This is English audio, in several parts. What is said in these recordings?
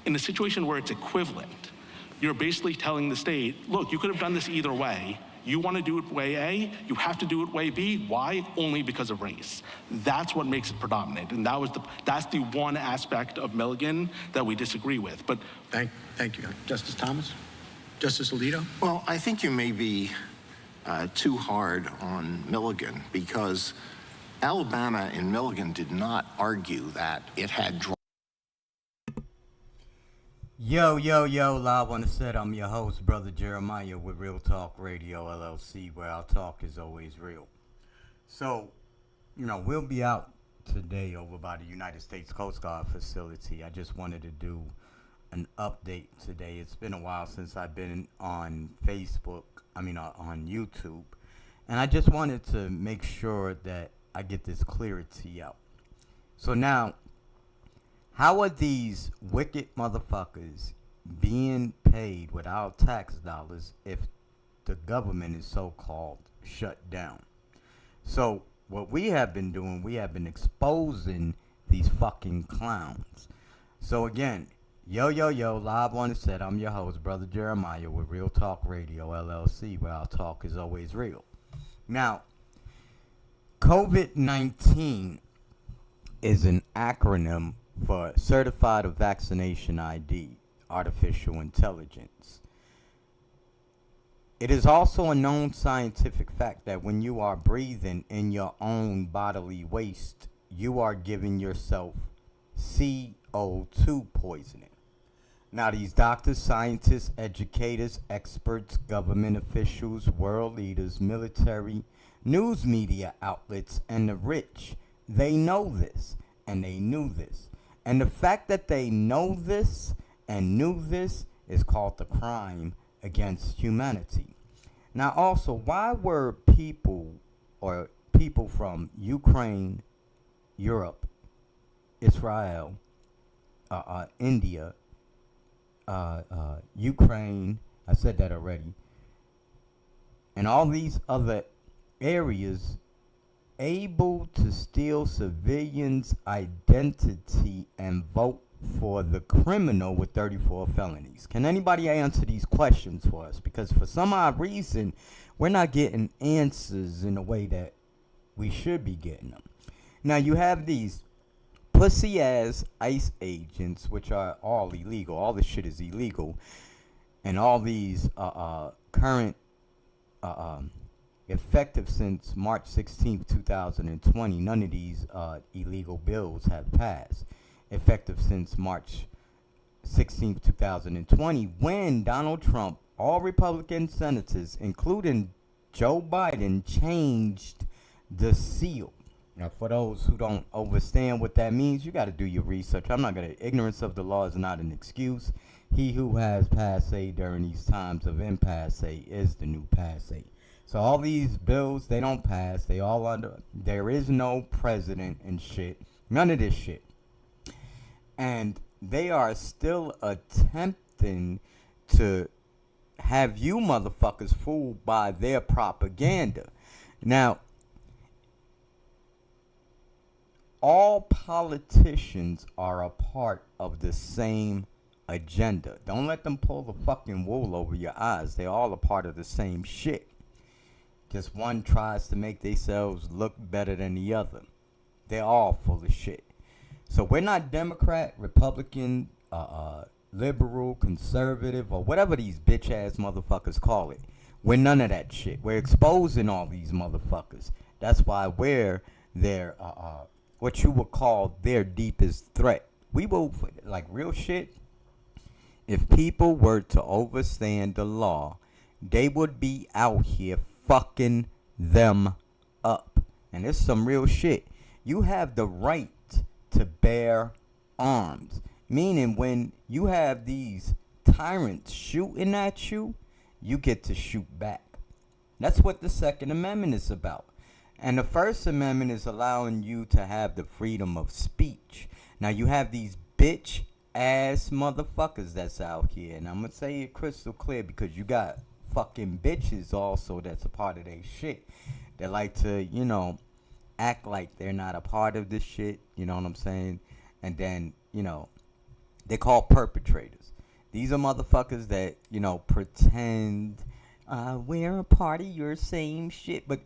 In a situation where it's equivalent, you're basically telling the state, look, you could have done this either way. You want to do it way A, you have to do it way B. Why? Only because of race. That's what makes it predominant. And that's the one aspect of Milligan that we disagree with. But Thank you. Justice Thomas? Justice Alito? Well, I think you may be too hard on Milligan, because Alabama in Milligan did not argue that it had Yo, live on the set. I'm your host, Brother Jeremiah, with Real Talk Radio, LLC, where our talk is always real. So, we'll be out today over by the United States Coast Guard facility. I just wanted to do an update today. It's been a while since I've been on on YouTube. And I just wanted to make sure that I get this clarity out. So now, how are these wicked motherfuckers being paid with our tax dollars if the government is so-called shut down? So what we have been doing, we have been exposing these fucking clowns. So again, yo, live on the set. I'm your host, Brother Jeremiah, with Real Talk Radio, LLC, where our talk is always real. Now, COVID-19 is an acronym for Certified Vaccination ID, Artificial Intelligence. It is also a known scientific fact that when you are breathing in your own bodily waste, you are giving yourself CO2 poisoning. Now, these doctors, scientists, educators, experts, government officials, world leaders, military, news media outlets, and the rich, they know this, and they knew this. And the fact that they know this and knew this is called the crime against humanity. Now also, why were people from Ukraine, Europe, Israel, India, Ukraine, I said that already, and all these other areas able to steal civilians' identity and vote for the criminal with 34 felonies? Can anybody answer these questions for us? Because for some odd reason, we're not getting answers in the way that we should be getting them. Now, you have these pussy-ass ICE agents, which are all illegal. All this shit is illegal. And all these current effective since March 16th, 2020. None of these illegal bills have passed. Effective since March 16th, 2020, when Donald Trump, all Republican senators, including Joe Biden, changed the seal. Now, for those who don't understand what that means, you got to do your research. I'm not going to. Ignorance of the law is not an excuse. He who has passe during these times of impasse is the new passe. So all these bills, they don't pass. They all under. There is no president and shit. None of this shit. And they are still attempting to have you motherfuckers fooled by their propaganda. Now, all politicians are a part of the same agenda. Don't let them pull the fucking wool over your eyes. They're all a part of the same shit. Just one tries to make themselves look better than the other. They're all full of shit. So we're not Democrat, Republican, liberal, conservative, or whatever these bitch ass motherfuckers call it. We're none of that shit. We're exposing all these motherfuckers. That's why we're their what you would call their deepest threat. We will, like real shit, if people were to overstand the law, they would be out here fucking them up. And it's some real shit. You have the right to bear arms. Meaning when you have these tyrants shooting at you, you get to shoot back. That's what the Second Amendment is about. And the First Amendment is allowing you to have the freedom of speech. Now you have these bitch ass motherfuckers that's out here. And I'm going to say it crystal clear because you got fucking bitches also that's a part of their shit. They like to, act like they're not a part of this shit. You know what I'm saying? And then, They're called perpetrators. These are motherfuckers that, you know, pretend we're a part of your same shit. But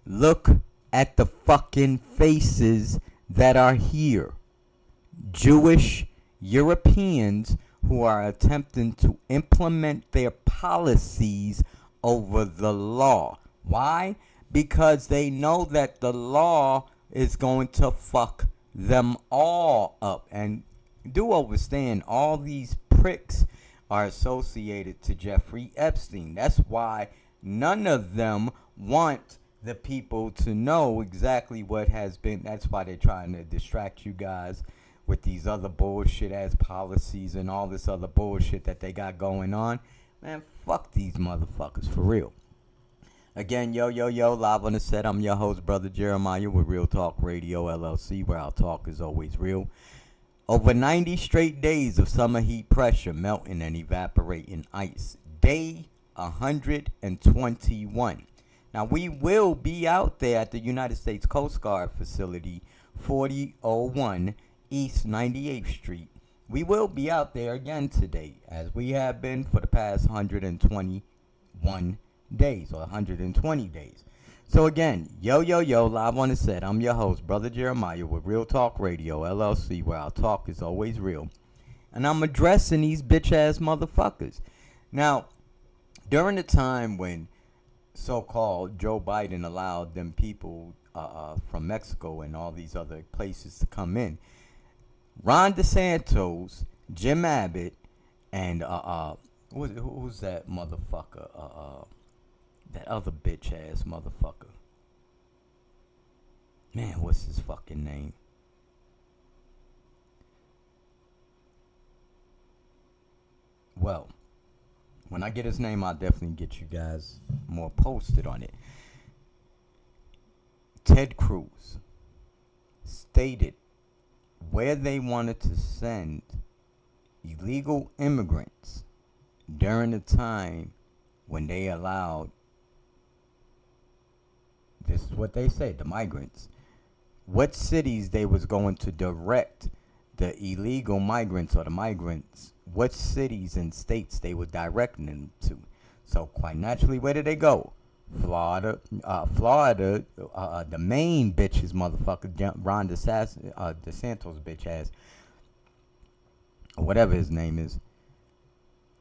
look at the fucking faces that are here. Jewish Europeans who are attempting to implement their policies over the law. Why? Because they know that the law is going to fuck them all up. And do understand, all these pricks are associated to Jeffrey Epstein. That's why none of them want the people to know exactly what has been. That's why they're trying to distract you guys with these other bullshit ass policies and all this other bullshit that they got going on. Man, fuck these motherfuckers, for real. Again, yo, live on the set. I'm your host, Brother Jeremiah, with Real Talk Radio, LLC, where our talk is always real. Over 90 straight days of summer heat pressure melting and evaporating ice. Day 121. Now, we will be out there at the United States Coast Guard facility, 4001 East 98th Street. We will be out there again today, as we have been for the past 121 days, or 120 days. So again, yo, live on the set. I'm your host, Brother Jeremiah, with Real Talk Radio, LLC, where our talk is always real. And I'm addressing these bitch-ass motherfuckers. Now, during the time when so-called Joe Biden allowed them people from Mexico and all these other places to come in, Ron DeSantis, Jim Abbott, and who's that motherfucker? That other bitch ass motherfucker. Man, what's his fucking name? Well, when I get his name, I'll definitely get you guys more posted on it. Ted Cruz stated where they wanted to send illegal immigrants during the time when they allowed, this is what they say, the migrants, what cities they was going to direct the illegal migrants or the migrants, what cities and states they were directing them to. So quite naturally, where did they go? Florida, the main bitches motherfucker, Ron DeSantis bitch ass, or whatever his name is.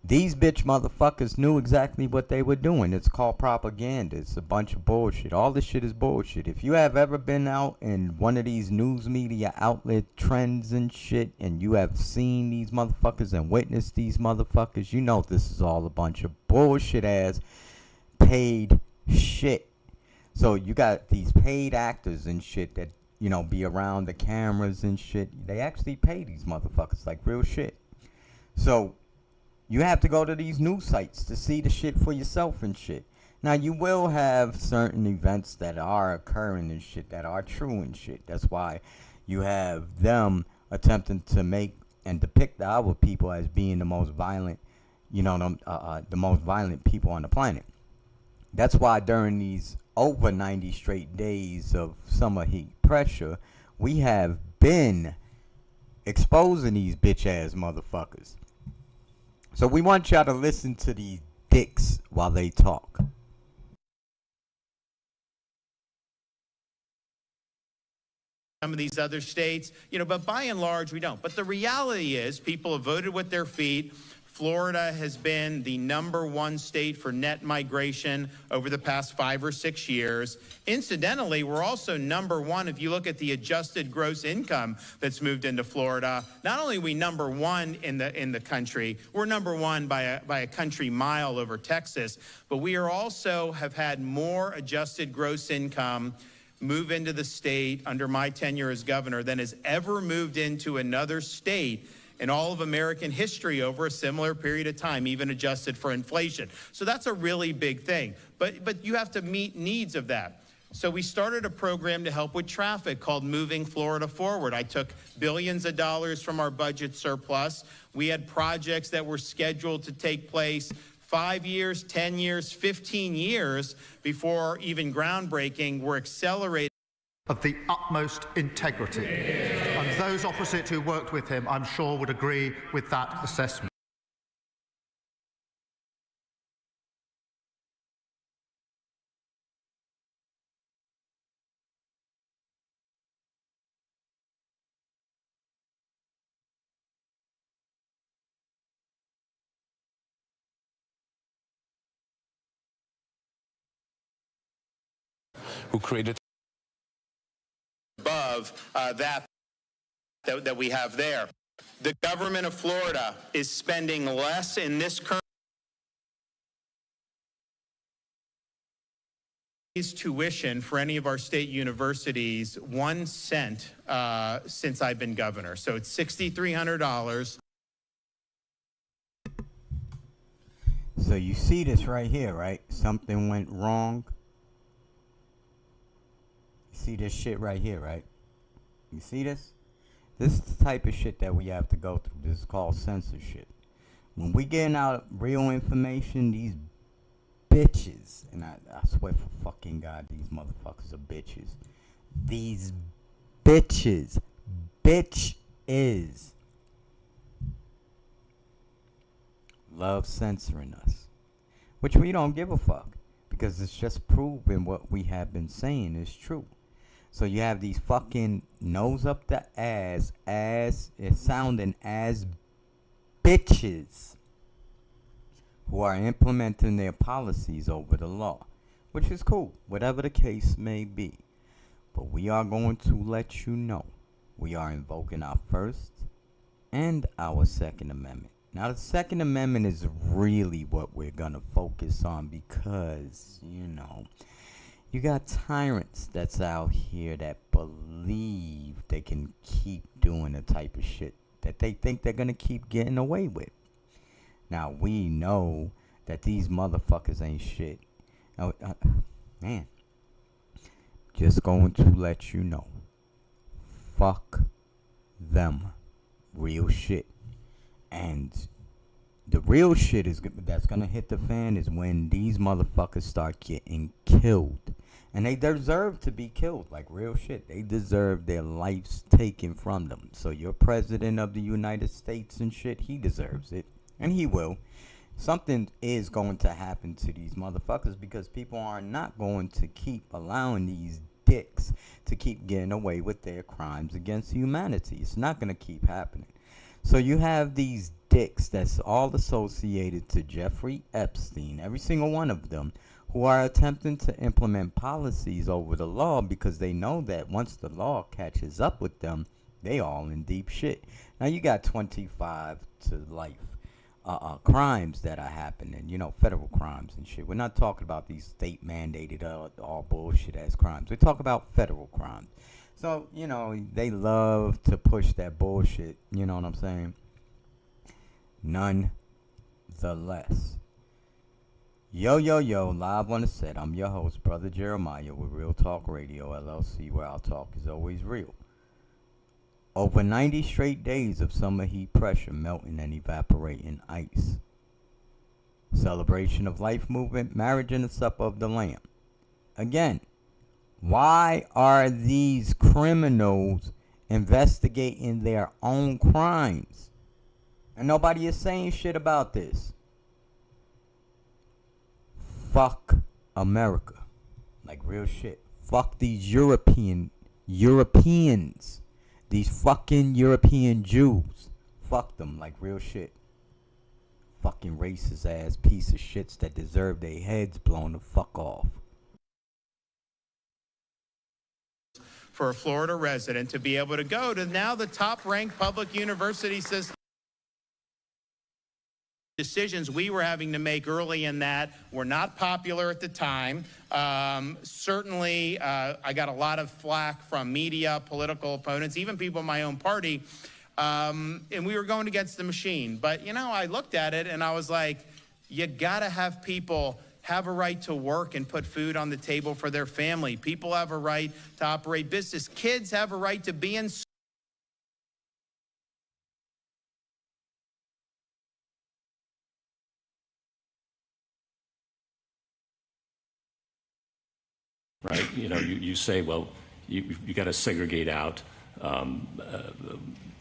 These bitch motherfuckers knew exactly what they were doing. It's called propaganda. It's a bunch of bullshit. All this shit is bullshit. If you have ever been out in one of these news media outlet trends and shit, and you have seen these motherfuckers and witnessed these motherfuckers, you know this is all a bunch of bullshit ass paid shit. So you got these paid actors and shit that, you know, be around the cameras and shit. They actually pay these motherfuckers like real shit. So you have to go to these news sites to see the shit for yourself and shit. Now, you will have certain events that are occurring and shit that are true and shit. That's why you have them attempting to make and depict our people as being the most violent, you know, the most violent people on the planet. That's why during these over 90 straight days of summer heat pressure, we have been exposing these bitch-ass motherfuckers. So we want y'all to listen to these dicks while they talk. Some of these other states, you know, but by and large, we don't. But the reality is people have voted with their feet. Florida has been the #1 state for net migration over the past 5 or 6 years. Incidentally, we're also #1 if you look at the adjusted gross income that's moved into Florida. Not only are we #1 in the country, we're #1 by a country mile over Texas, but we are also have had more adjusted gross income move into the state under my tenure as governor than has ever moved into another state in all of American history over a similar period of time, even adjusted for inflation. So that's a really big thing. But you have to meet needs of that. So we started a program to help with traffic called Moving Florida Forward. I took billions of dollars from our budget surplus. We had projects that were scheduled to take place 5 years, 10 years, 15 years before even groundbreaking. We're accelerating. Of the utmost integrity and those opposite who worked with him, I'm sure, would agree with that assessment. Who created above that we have there. The government of Florida is spending less in this current tuition for any of our state universities 1 cent since I've been governor. So it's $6,300. So you see this right here, right? Something went wrong. You see this shit right here, right? You see this? This is the type of shit that we have to go through. This is called censorship. When we getting out real information, these bitches, and I swear for fucking God, these motherfuckers are bitches. These bitches. Bitch is. Love censoring us. Which we don't give a fuck. Because it's just proving what we have been saying is true. So you have these fucking nose up the ass, it's sounding as bitches who are implementing their policies over the law, which is cool, whatever the case may be. But we are going to let you know we are invoking our First and our Second Amendment. Now, the Second Amendment is really what we're going to focus on because, you know, you got tyrants that's out here that believe they can keep doing the type of shit that they think they're going to keep getting away with. Now, we know that these motherfuckers ain't shit. Now, man, just going to let you know. Fuck them. Real shit. And the real shit that's going to hit the fan is when these motherfuckers start getting killed. And they deserve to be killed, like real shit. They deserve their lives taken from them. So your president of the United States and shit, he deserves it. And he will. Something is going to happen to these motherfuckers because people are not going to keep allowing these dicks to keep getting away with their crimes against humanity. It's not going to keep happening. So you have these dicks that's all associated to Jeffrey Epstein, every single one of them, who are attempting to implement policies over the law because they know that once the law catches up with them, they all in deep shit. Now you got 25 to life crimes that are happening, you know, federal crimes and shit. We're not talking about these state mandated all bullshit ass crimes. We're talking about federal crimes. So, you know, they love to push that bullshit, you know what I'm saying? Nonetheless. Yo, live on the set. I'm your host, Brother Jeremiah, with Real Talk Radio, LLC, where our talk is always real. Over 90 straight days of summer heat pressure melting and evaporating ice. Celebration of life movement, marriage and the supper of the Lamb. Again, why are these criminals investigating their own crimes? And nobody is saying shit about this. Fuck America. Like real shit. Fuck these Europeans. These fucking European Jews. Fuck them like real shit. Fucking racist ass piece of shits that deserve their heads blown the fuck off. For a Florida resident to be able to go to now the top-ranked public university system. Decisions we were having to make early in that were not popular at the time. Certainly, I got a lot of flack from media, political opponents, even people in my own party, and we were going against the machine. But, you know, I looked at it and I was like, you gotta have people have a right to work and put food on the table for their family. People have a right to operate business. Kids have a right to be in school. right? You know, you say, well, you got to segregate out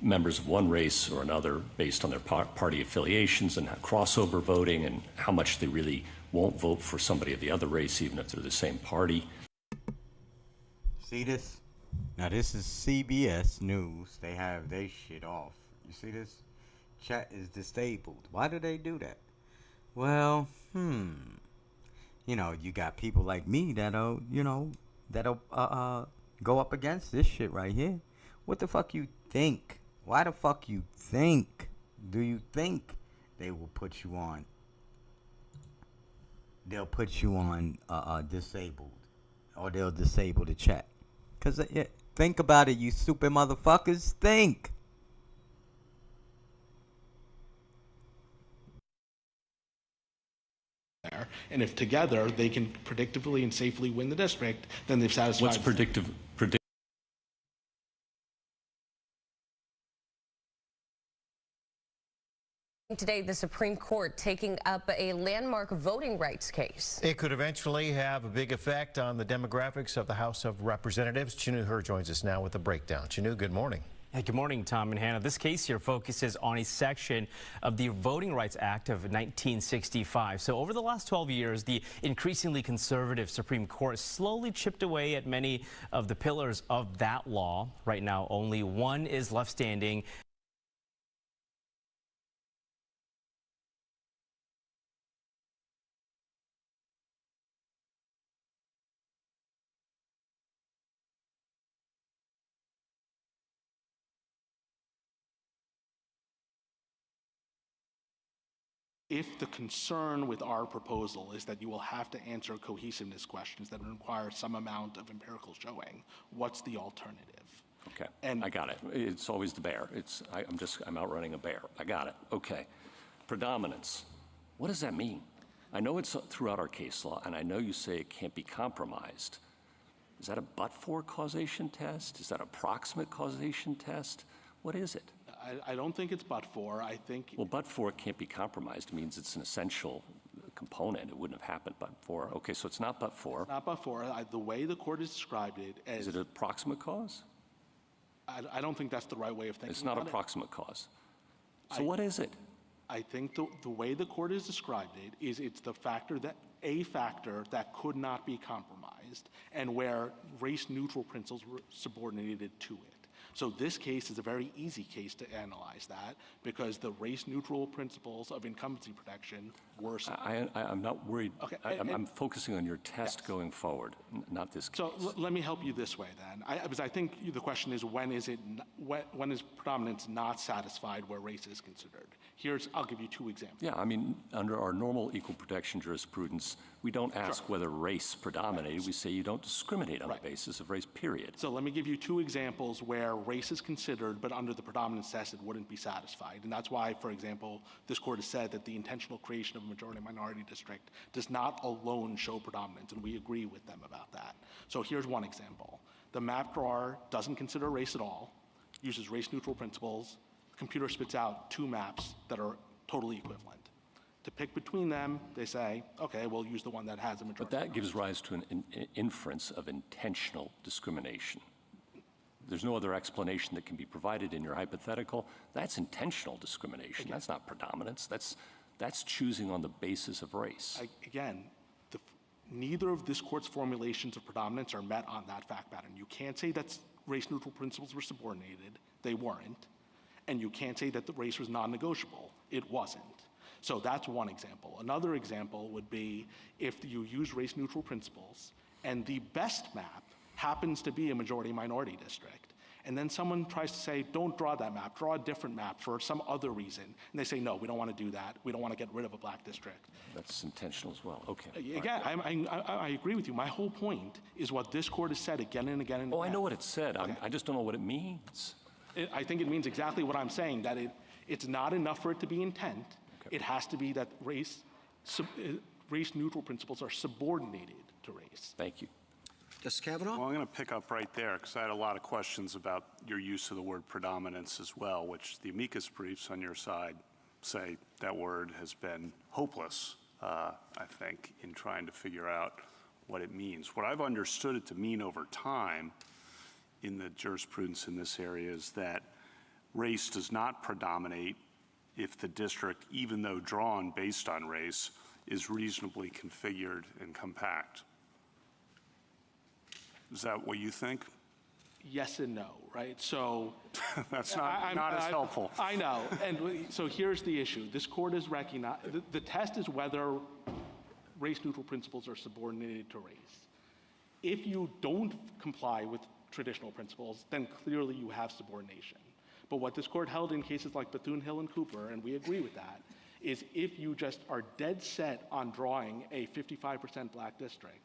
members of one race or another based on their party affiliations and crossover voting and how much they really won't vote for somebody of the other race even if they're the same party. See this? Now this is CBS News. They have their shit off. You see this? Chat is disabled. Why do they do that? Well, you know, you got people like me that'll go up against this shit right here. What the fuck you think? Why the fuck you think? Do you think they will put you on? They'll put you on disabled, or they'll disable the chat. Cause think about it, you stupid motherfuckers. Think. And if together they can predictably and safely win the district, then they've satisfied. What's predictive? Today, the Supreme Court taking up a landmark voting rights case. It could eventually have a big effect on the demographics of the House of Representatives. Chinu Her joins us now with a breakdown. Chinu, good morning. Hey, good morning, Tom and Hannah. This case here focuses on a section of the Voting Rights Act of 1965. So over the last 12 years, the increasingly conservative Supreme Court slowly chipped away at many of the pillars of that law. Right now, only one is left standing. If the concern with our proposal is that you will have to answer cohesiveness questions that require some amount of empirical showing, what's the alternative? Okay, And I got it. It's always the bear. I'm outrunning a bear. I got it. Okay. Predominance. What does that mean? I know it's throughout our case law, and I know you say it can't be compromised. Is that a but-for causation test? Is that a proximate causation test? What is it? I don't think it's but-for. I think... Well, but-for can't be compromised. It means it's an essential component. It wouldn't have happened but-for. Okay, so it's not but-for. It's not but-for. The way the court has described it as... Is it a proximate cause? I don't think that's the right way of thinking It's not a proximate cause. So what is it? I think the way the court has described it is it's the factor that could not be compromised and where race-neutral principles were subordinated to it. So this case is a very easy case to analyze that because the race-neutral principles of incumbency protection were... I'm not worried. Okay, I'm focusing on your test going forward, not this case. So let me help you this way then, because I think the question is when is predominance not satisfied where race is considered? I'll give you two examples. Yeah, I mean, under our normal equal protection jurisprudence, we don't ask whether race predominated. We say you don't discriminate on the basis of race, period. So let me give you two examples where race is considered, but under the predominance test, it wouldn't be satisfied. And that's why, for example, this court has said that the intentional creation of a majority-minority district does not alone show predominance, and we agree with them about that. So here's one example. The map drawer doesn't consider race at all, uses race-neutral principles. The computer spits out two maps that are totally equivalent. To pick between them, they say, okay, we'll use the one that has a majority. But that gives rise to an inference of intentional discrimination. There's no other explanation that can be provided in your hypothetical. That's intentional discrimination. Again, that's not predominance. That's choosing on the basis of race. Neither of this court's formulations of predominance are met on that fact pattern. You can't say that race-neutral principles were subordinated. They weren't. And you can't say that the race was non-negotiable. It wasn't. So that's one example. Another example would be if you use race-neutral principles and the best map happens to be a majority-minority district, and then someone tries to say, don't draw that map, draw a different map for some other reason, and they say, no, we don't want to do that. We don't want to get rid of a black district. That's intentional as well. Okay. Again, I agree with you. My whole point is what this court has said again and again and again. Oh, I know what it said. Okay. I just don't know what it means. I think it means exactly what I'm saying, that it's not enough for it to be intent. Okay. It has to be that race-neutral principles are subordinated to race. Thank you. Justice Kavanaugh? Well, I'm going to pick up right there because I had a lot of questions about your use of the word predominance as well, which the amicus briefs on your side say that word has been hopeless, I think, in trying to figure out what it means. What I've understood it to mean over time in the jurisprudence in this area is that race does not predominate if the district, even though drawn based on race, is reasonably configured and compact. Is that what you think? Yes and no, right? So that's not as helpful. I know. And so here's the issue. This court has recognized the test is whether race-neutral principles are subordinated to race. If you don't comply with traditional principles, then clearly you have subordination. But what this court held in cases like Bethune Hill and Cooper, and we agree with that, is if you just are dead set on drawing a 55% black district,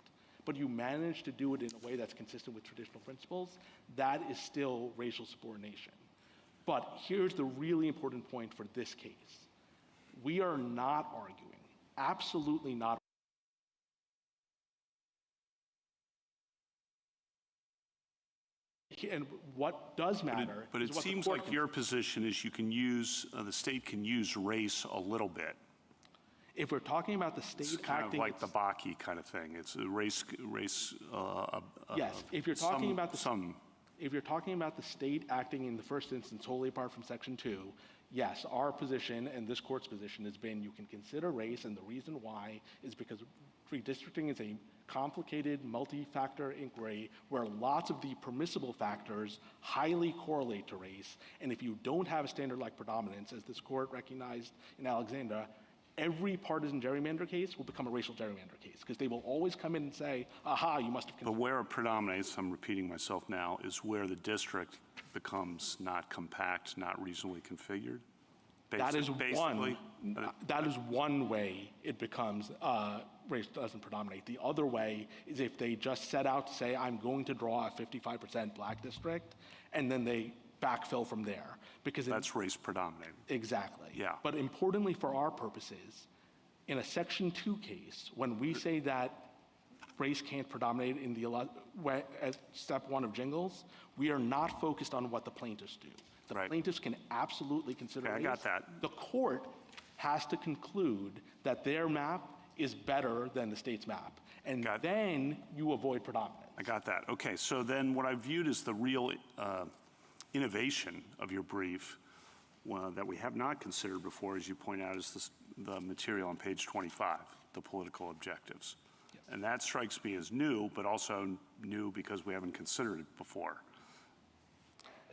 but you manage to do it in a way that's consistent with traditional principles, that is still racial subordination. But here's the really important point for this case. We are not arguing, absolutely not. And what does matter but it seems like your position is you can use, the state can use race a little bit. If we're talking about the state It's kind acting, of like the Bakke kind of thing. It's a race. yes. If you're talking about if you're talking about the state acting in the first instance wholly apart from Section 2, yes, our position and this court's position has been you can consider race, and the reason why is because redistricting is a complicated multi-factor inquiry where lots of the permissible factors highly correlate to race, and if you don't have a standard like predominance, as this court recognized in Alexander, every partisan gerrymander case will become a racial gerrymander case because they will always come in and say, aha, you must have But where it predominates, I'm repeating myself now, is where the district becomes not compact, not reasonably configured. That is one way it becomes race doesn't predominate. The other way is if they just set out to say, I'm going to draw a 55% black district, and then they backfill from there. Because that's race predominating. Exactly. Yeah. But importantly for our purposes, in a Section 2 case, when we say that race can't predominate in the as step 1 of Jingles, we are not focused on what the plaintiffs do. The plaintiffs can absolutely consider race. I got that. The court has to conclude that their map is better than the state's map. And then you avoid predominance. I got that. Okay, so then what I viewed as the real innovation of your brief that we have not considered before, as you point out, is the material on page 25, the political objectives. Yes. And that strikes me as new, but also new because we haven't considered it before.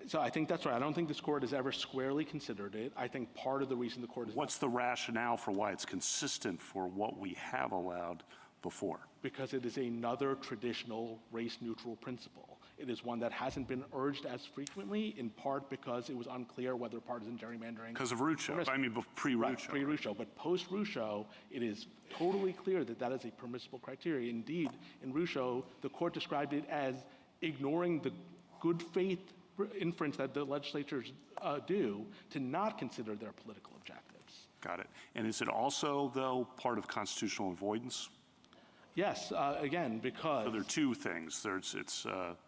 So I think that's right. I don't think this court has ever squarely considered it. I think part of the reason the court is— What's the rationale for why it's consistent for what we have allowed before? Because it is another traditional race-neutral principle. It is one that hasn't been urged as frequently, in part because it was unclear whether partisan gerrymandering— Because of Rucho. I mean, pre-Rucho. Right, pre-Rucho. But post-Rucho, it is totally clear that that is a permissible criteria. Indeed, in Rucho, the court described it as ignoring the good faith inference that the legislatures do to not consider their political objectives. Got it. And is it also, though, part of constitutional avoidance? Yes, again, because— So there are two things. It's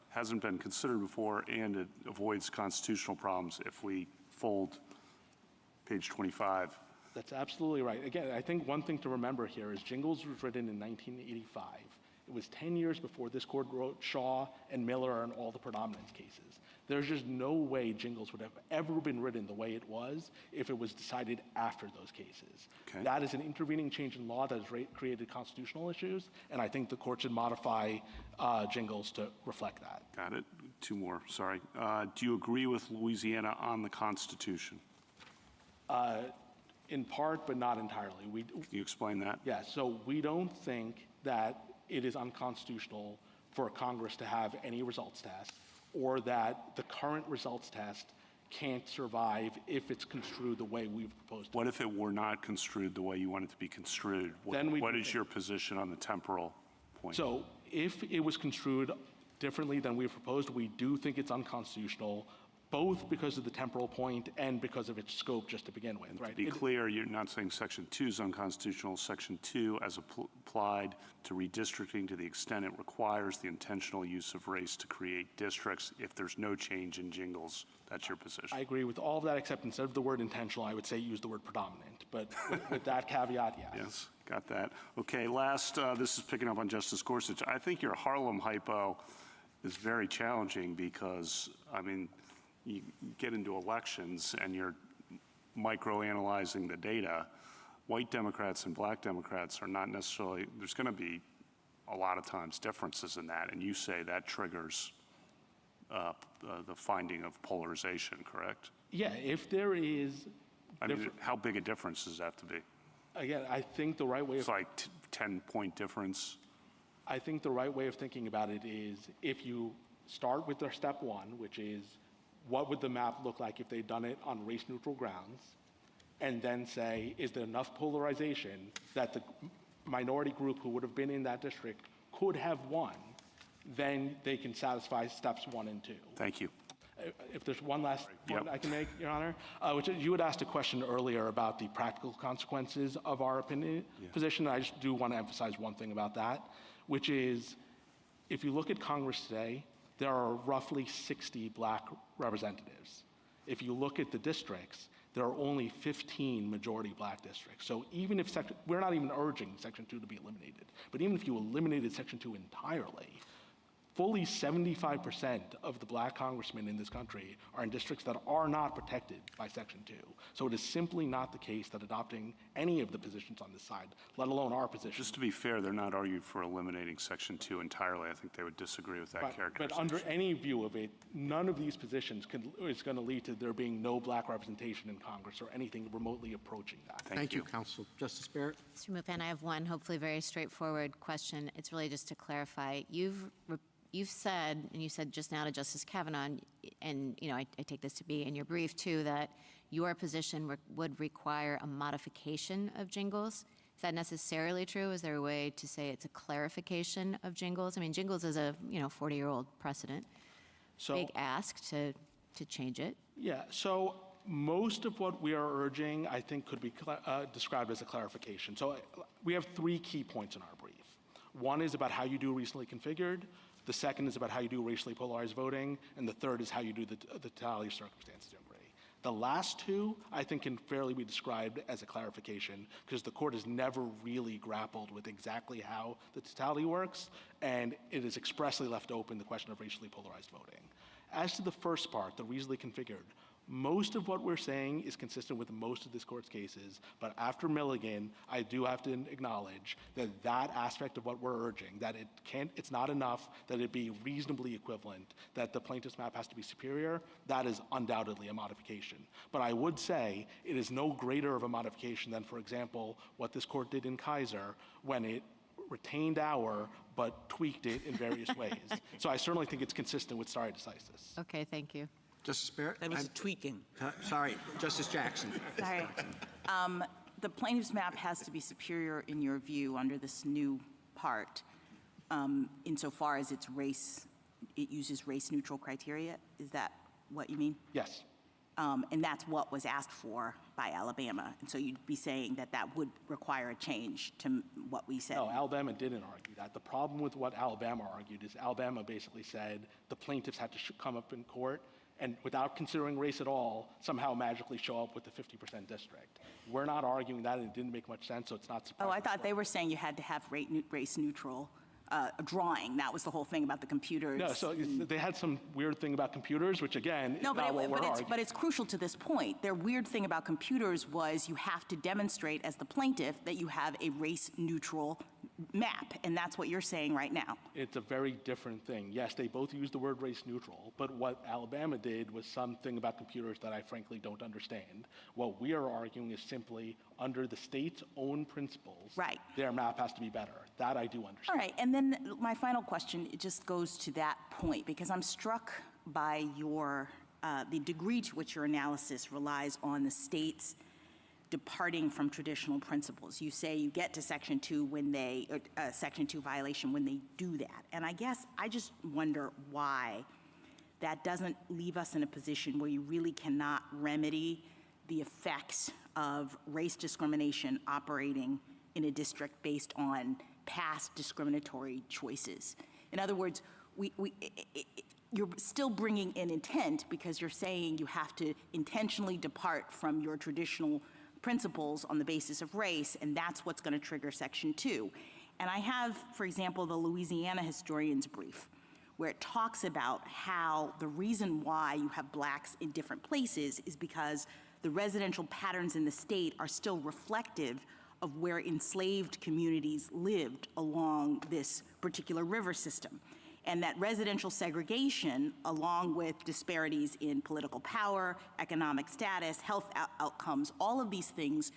hasn't been considered before, and it avoids constitutional problems if we fold page 25. That's absolutely right. Again, I think one thing to remember here is Jingles was written in 1985. It was 10 years before this court wrote Shaw and Miller and all the predominance cases. There's just no way Jingles would have ever been written the way it was if it was decided after those cases. Okay. That is an intervening change in law that has created constitutional issues, and I think the court should modify Jingles to reflect that. Got it. Two more, sorry. Do you agree with Louisiana on the Constitution? In part, but not entirely. Can you explain that? Yeah, so we don't think that it is unconstitutional for Congress to have any results test, or that the current results test can't survive if it's construed the way we've proposed. What if it were not construed the way you want it to be construed? What is your position on the temporal point? So if it was construed differently than we've proposed, we do think it's unconstitutional, both because of the temporal point and because of its scope just to begin with. Right? To be clear, you're not saying Section 2 is unconstitutional. Section 2, as applied to redistricting to the extent it requires the intentional use of race to create districts, if there's no change in Jingles, that's your position. I agree with all of that, except instead of the word intentional, I would say use the word predominant. But with that caveat, yes. Yes, got that. Okay, last, this is picking up on Justice Gorsuch. I think your Harlem hypo is very challenging because, I mean, you get into elections and you're microanalyzing the data. White Democrats and black Democrats are not necessarily, there's going to be a lot of times differences in that, and you say that triggers the finding of polarization, correct? Yeah, if there is... I mean, how big a difference does that have to be? Again, I think the right way It's like 10-point difference. I think the right way of thinking about it is if you start with their step one, which is what would the map look like if they'd done it on race-neutral grounds, and then say, is there enough polarization that the minority group who would have been in that district could have won, then they can satisfy steps 1 and 2. Thank you. If there's one last point I can make, Your Honor, which is, you had asked a question earlier about the practical consequences of our position. I just do want to emphasize one thing about that, which is, if you look at Congress today, there are roughly 60 black representatives. If you look at the districts, there are only 15 majority black districts. So even if we're not even urging Section 2 to be eliminated, but even if you eliminated Section 2 entirely, fully 75% of the black congressmen in this country are in districts that are not protected by Section 2. So it is simply not the case that adopting any of the positions on this side, let alone our position. Just to be fair, they're not arguing for eliminating Section 2 entirely. I think they would disagree with that characterization. But under any view of it, none of these positions is going to lead to there being no black representation in Congress or anything remotely approaching that. Thank you, Counsel. Justice Barrett? Mr. Mufan, I have one hopefully very straightforward question. It's really just to clarify. You've said, and you said just now to Justice Kavanaugh, and you know, I take this to be in your brief too, that your position would require a modification of jingles. Is that necessarily true? Is there a way to say it's a clarification of jingles? I mean, jingles is a 40-year-old precedent. So, big ask to change it. Yeah. So most of what we are urging, I think, could be described as a clarification. So we have 3 key points in our brief. One is about how you do recently configured. The second is about how you do racially polarized voting, and the third is how you do the totality of circumstances inquiry. The last 2, I think, can fairly be described as a clarification because the court has never really grappled with exactly how the totality works, and it has expressly left open the question of racially polarized voting. As to the first part, the reasonably configured, most of what we're saying is consistent with most of this court's cases, but after Milligan, I do have to acknowledge that that aspect of what we're urging, that it's not enough that it be reasonably equivalent, that the plaintiff's map has to be superior, that is undoubtedly a modification. But I would say it is no greater of a modification than, for example, what this court did in Kaiser when it retained our but tweaked it in various ways. So I certainly think it's consistent with stare decisis. Okay, thank you. Justice Barrett? That was tweaking. Sorry, Justice Jackson. Sorry. The plaintiff's map has to be superior in your view under this new part, insofar as it uses race-neutral criteria. Is that what you mean? Yes. And that's what was asked for by Alabama. And so you'd be saying that that would require a change to what we said. No, Alabama didn't argue that. The problem with what Alabama argued is Alabama basically said the plaintiffs had to come up in court and without considering race at all, somehow magically show up with the 50% district. We're not arguing that, and it didn't make much sense, so it's not surprising. Oh, I thought they were saying you had to have race-neutral drawing. That was the whole thing about the computers. No, so they had some weird thing about computers, which again, no, is not what we're arguing. But it's crucial to this point. Their weird thing about computers was you have to demonstrate as the plaintiff that you have a race-neutral map, and that's what you're saying right now. It's a very different thing. Yes, they both use the word race-neutral, but what Alabama did was something about computers that I frankly don't understand. What we are arguing is simply under the state's own principles, right, their map has to be better. That I do understand. All right, and then my final question, it just goes to that point, because I'm struck by your, the degree to which your analysis relies on the state's departing from traditional principles. You say you get to Section 2 when they, Section 2 violation when they do that. And I guess I just wonder why that doesn't leave us in a position where you really cannot remedy the effects of race discrimination operating in a district based on past discriminatory choices. In other words, you're still bringing in intent because you're saying you have to intentionally depart from your traditional principles on the basis of race, and that's what's going to trigger Section 2. And I have, for example, the Louisiana historian's brief, where it talks about how the reason why you have blacks in different places is because the residential patterns in the state are still reflective of where enslaved communities lived along this particular river system. And that residential segregation, along with disparities in political power, economic status, health outcomes, all of these things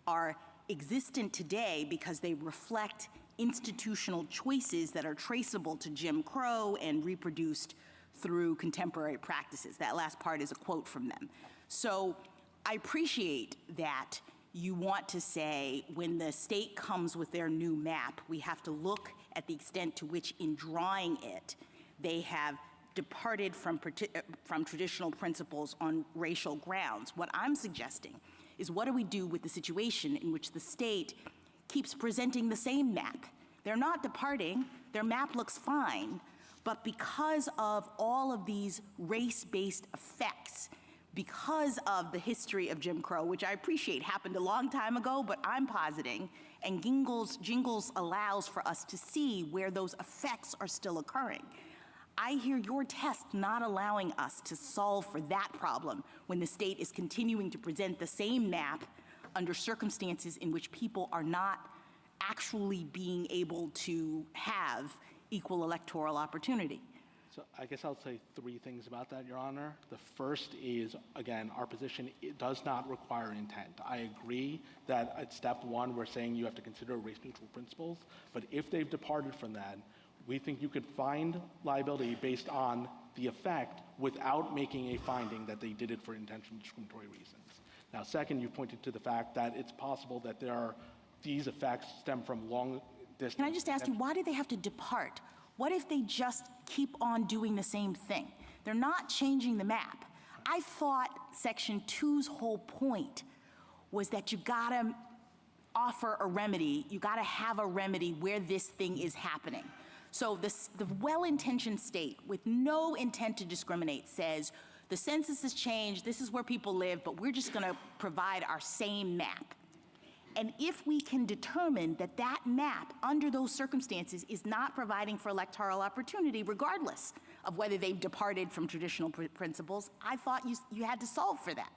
are existent today because they reflect institutional choices that are traceable to Jim Crow and reproduced through contemporary practices. That last part is a quote from them. So I appreciate that you want to say when the state comes with their new map, we have to look at the extent to which in drawing it, they have departed from traditional principles on racial grounds. What I'm suggesting is what do we do with the situation in which the state keeps presenting the same map? They're not departing, their map looks fine, but because of all of these race-based effects, because of the history of Jim Crow, which I appreciate happened a long time ago, but I'm positing, and Jingles allows for us to see where those effects are still occurring. I hear your test not allowing us to solve for that problem when the state is continuing to present the same map under circumstances in which people are not actually being able to have equal electoral opportunity. So I guess I'll say three things about that, Your Honor. The first is, again, our position, it does not require intent. I agree that at step one, we're saying you have to consider race-neutral principles, but if they've departed from that, we think you could find liability based on the effect without making a finding that they did it for intentional discriminatory reasons. Now, second, you pointed to the fact that it's possible that these effects stem from long distance. Can I just ask you, why do they have to depart? What if they just keep on doing the same thing? They're not changing the map. I thought Section 2's whole point was that you gotta offer a remedy, you gotta have a remedy where this thing is happening. So the well-intentioned state with no intent to discriminate says, the census has changed, this is where people live, but we're just gonna provide our same map. And if we can determine that that map, under those circumstances, is not providing for electoral opportunity, regardless of whether they've departed from traditional principles, I thought you had to solve for that.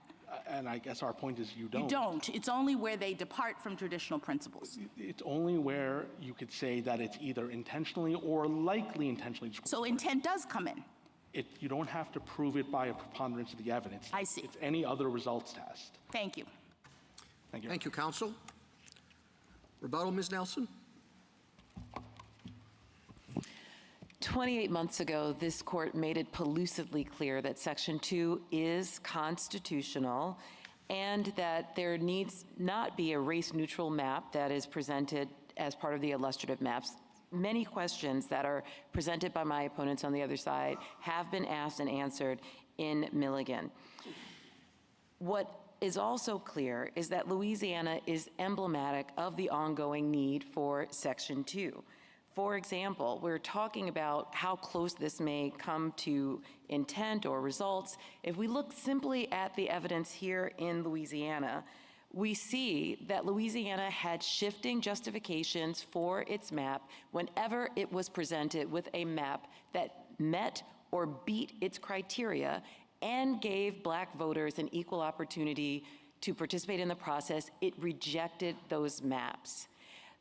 And I guess our point is you don't. You don't. It's only where they depart from traditional principles. It's only where you could say that it's either intentionally or likely intentionally. So intent does come in. You don't have to prove it by a preponderance of the evidence. I see. It's any other results test. Thank you. Thank you. Thank you, counsel. Rebuttal, Ms. Nelson. 28 months ago, this court made it pellucidly clear that Section 2 is constitutional and that there needs not be a race-neutral map that is presented as part of the illustrative maps. Many questions that are presented by my opponents on the other side have been asked and answered in Milligan. What is also clear is that Louisiana is emblematic of the ongoing need for Section 2. For example, we're talking about how close this may come to intent or results. If we look simply at the evidence here in Louisiana, we see that Louisiana had shifting justifications for its map whenever it was presented with a map that met or beat its criteria and gave black voters an equal opportunity to participate in the process. It rejected those maps.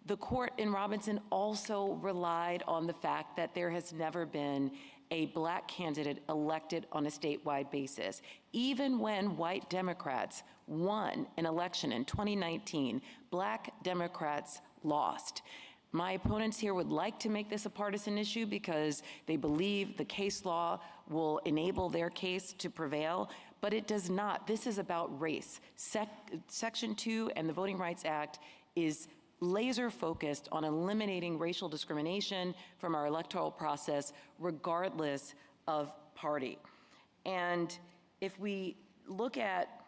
The court in Robinson also relied on the fact that there has never been a black candidate elected on a statewide basis. Even when white Democrats won an election in 2019, black Democrats lost. My opponents here would like to make this a partisan issue because they believe the case law will enable their case to prevail, but it does not. This is about race. Section 2 and the Voting Rights Act is laser focused on eliminating racial discrimination from our electoral process, regardless of party. And if we look at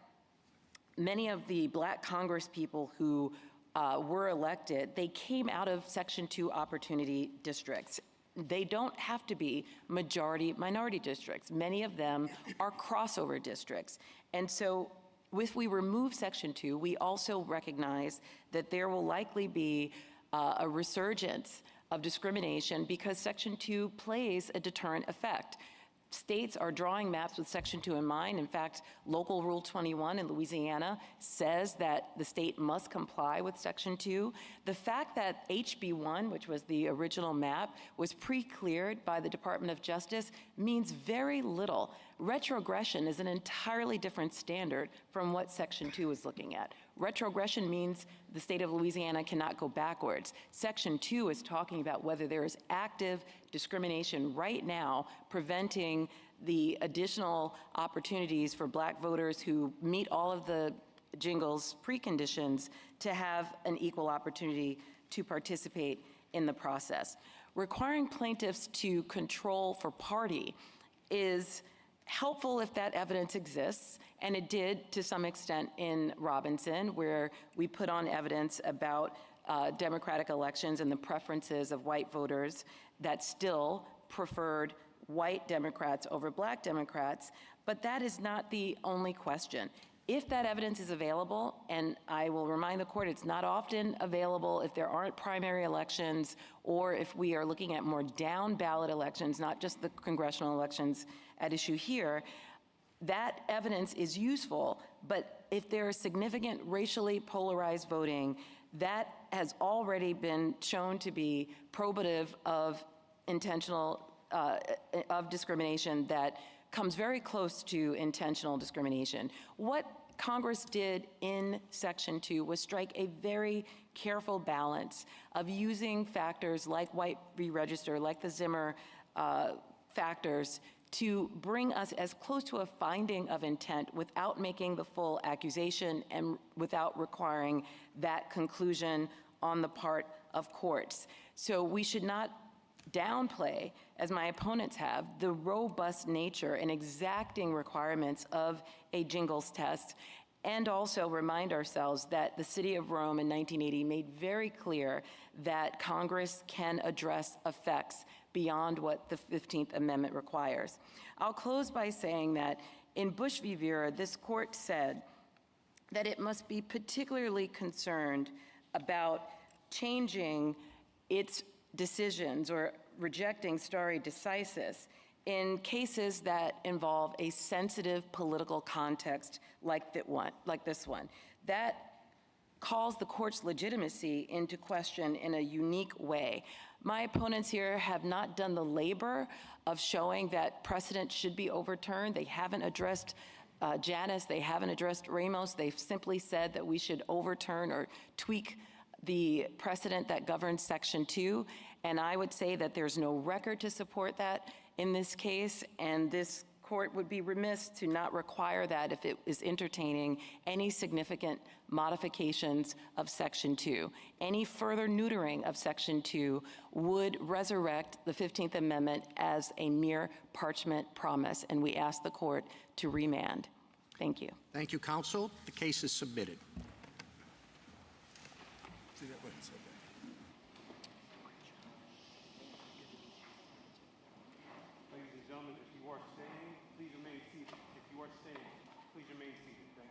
many of the black Congress people who were elected, they came out of Section 2 opportunity districts. They don't have to be majority-minority districts. Many of them are crossover districts. And so if we remove Section 2, we also recognize that there will likely be a resurgence of discrimination because Section 2 plays a deterrent effect. States are drawing maps with Section 2 in mind. In fact, Local Rule 21 in Louisiana says that the state must comply with Section 2. The fact that HB1, which was the original map, was pre-cleared by the Department of Justice means very little. Retrogression is an entirely different standard from what Section 2 is looking at. Retrogression means the state of Louisiana cannot go backwards. Section 2 is talking about whether there is active discrimination right now preventing the additional opportunities for black voters who meet all of the Jingles preconditions to have an equal opportunity to participate in the process. Requiring plaintiffs to control for party is helpful if that evidence exists, and it did to some extent in Robinson, where we put on evidence about Democratic elections and the preferences of white voters that still preferred white Democrats over black Democrats, but that is not the only question. If that evidence is available, and I will remind the court it's not often available if there aren't primary elections or if we are looking at more down ballot elections, not just the congressional elections at issue here, that evidence is useful, but if there is significant racially polarized voting, that has already been shown to be probative of intentional, of discrimination that comes very close to intentional discrimination. What Congress did in Section 2 was strike a very careful balance of using factors like white re-register, like the Zimmer factors, to bring us as close to a finding of intent without making the full accusation and without requiring that conclusion on the part of courts. So we should not downplay, as my opponents have, the robust nature and exacting requirements of a Jingles test, and also remind ourselves that the City of Rome in 1980 made very clear that Congress can address effects beyond what the 15th Amendment requires. I'll close by saying that in Bush v. Vera, this court said that it must be particularly concerned about changing its decisions or rejecting stare decisis in cases that involve a sensitive political context like this one. That calls the court's legitimacy into question in a unique way. My opponents here have not done the labor of showing that precedent should be overturned. They haven't addressed Janus, they haven't addressed Ramos. They've simply said that we should overturn or tweak the precedent that governs Section 2, and I would say that there's no record to support that in this case, and this court would be remiss to not require that if it is entertaining any significant modifications of Section 2. Any further neutering of Section 2 would resurrect the 15th Amendment as a mere parchment promise, and we ask the court to remand. Thank you. Thank you, counsel. The case is submitted. Ladies and gentlemen, if you are staying, please remain seated. If you are staying, please remain seated. Thank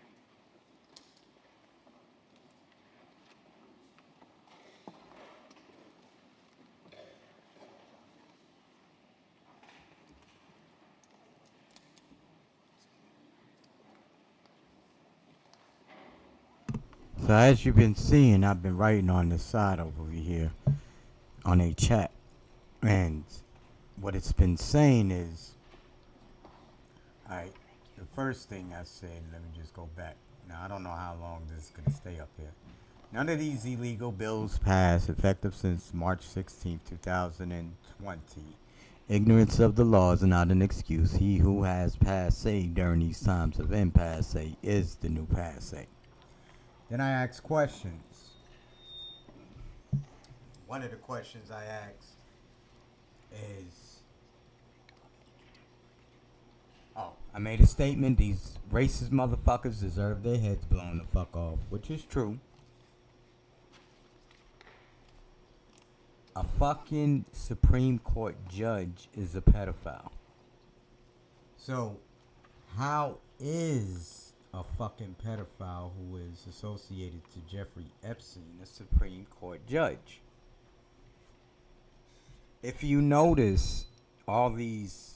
you. So as you've been seeing, I've been writing on the side over here on a chat, and what it's been saying is, alright, the first thing I said, let me just go back. Now I don't know how long this is going to stay up here. None of these illegal bills passed effective since March 16, 2020. Ignorance of the laws is not an excuse. He who has passe during these times of impasse is the new passe. Then I asked questions. One of the questions I asked is, I made a statement, these racist motherfuckers deserve their heads blown the fuck off, which is true. A fucking Supreme Court judge is a pedophile. So, how is a fucking pedophile who is associated to Jeffrey Epstein a Supreme Court judge? If you notice, all these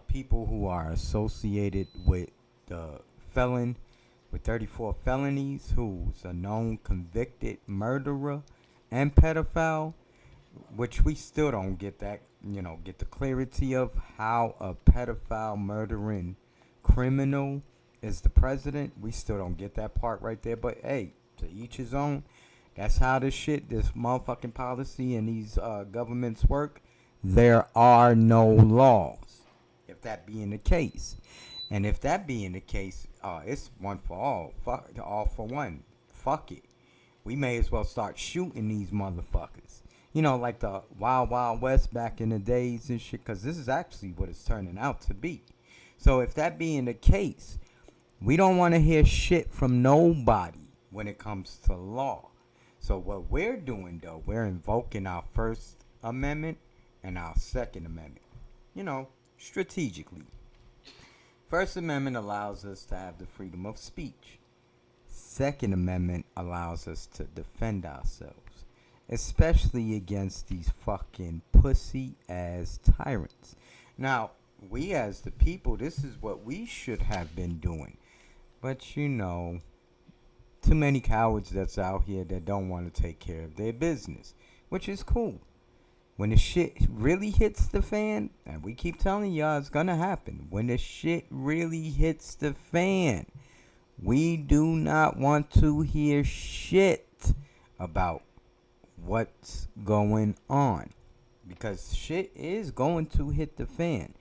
people who are associated with the felon with 34 felonies, who's a known convicted murderer and pedophile, which we still don't get that, get the clarity of how a pedophile murdering criminal is the president. We still don't get that part right there. But hey, to each his own. That's how this motherfucking policy and these governments work. There are no laws, if that being the case. And if that being the case, it's one for all. All for one. Fuck it. We may as well start shooting these motherfuckers. Like the Wild Wild West back in the days and shit, because this is actually what it's turning out to be. So if that being the case, we don't want to hear shit from nobody when it comes to law. So what we're doing, though, we're invoking our First Amendment and our Second Amendment, strategically. First Amendment allows us to have the freedom of speech. Second Amendment allows us to defend ourselves, especially against these fucking pussy-ass tyrants. Now, we as the people, this is what we should have been doing. But, too many cowards that's out here that don't want to take care of their business, which is cool. When the shit really hits the fan, and we keep telling y'all it's gonna happen, when the shit really hits the fan, we do not want to hear shit about what's going on, because shit is going to hit the fan.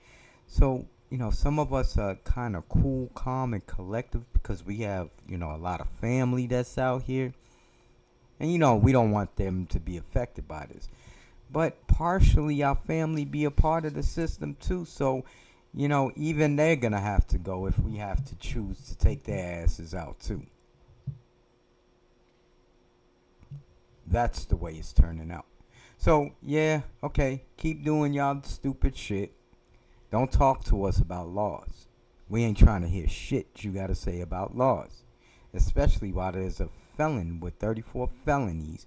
So, some of us are kind of cool, calm, and collective because we have, a lot of family that's out here. And, we don't want them to be affected by this. But partially our family be a part of the system too. So, even they're going to have to go if we have to choose to take their asses out too. That's the way it's turning out. So, yeah, okay, keep doing y'all stupid shit. Don't talk to us about laws. We ain't trying to hear shit you got to say about laws. Especially while there's a felon with 34 felonies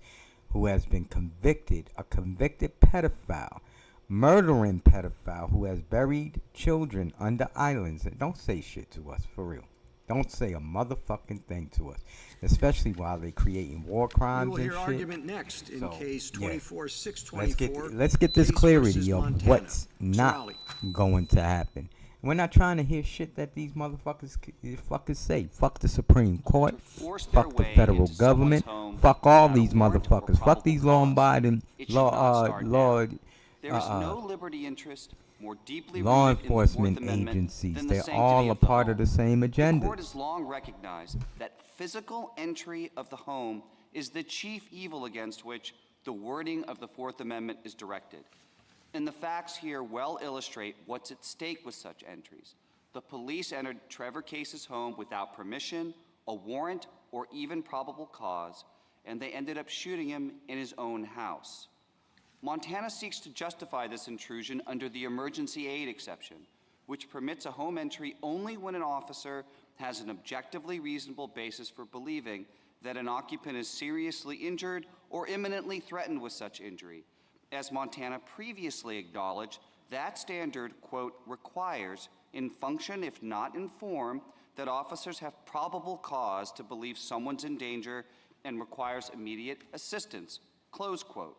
who has been convicted, a convicted pedophile, murdering pedophile who has buried children under islands. And don't say shit to us, for real. Don't say a motherfucking thing to us. Especially while they're creating war crimes and shit. We will hear argument next in case 24-624. Let's get this clarity of what's not going to happen. We're not trying to hear shit that these motherfuckers say. Fuck the Supreme Court. Fuck the federal government. Fuck all these motherfuckers. Fuck these law-abiding law enforcement agencies. They're all a part of the same agenda. The court has long recognized that physical entry of the home is the chief evil against which the wording of the Fourth Amendment is directed. And the facts here well illustrate what's at stake with such entries. The police entered Trevor Case's home without permission, a warrant, or even probable cause, and they ended up shooting him in his own house. Montana seeks to justify this intrusion under the emergency aid exception, which permits a home entry only when an officer has an objectively reasonable basis for believing that an occupant is seriously injured or imminently threatened with such injury. As Montana previously acknowledged, that standard, quote, requires, in function if not in form, that officers have probable cause to believe someone's in danger and requires immediate assistance, close quote.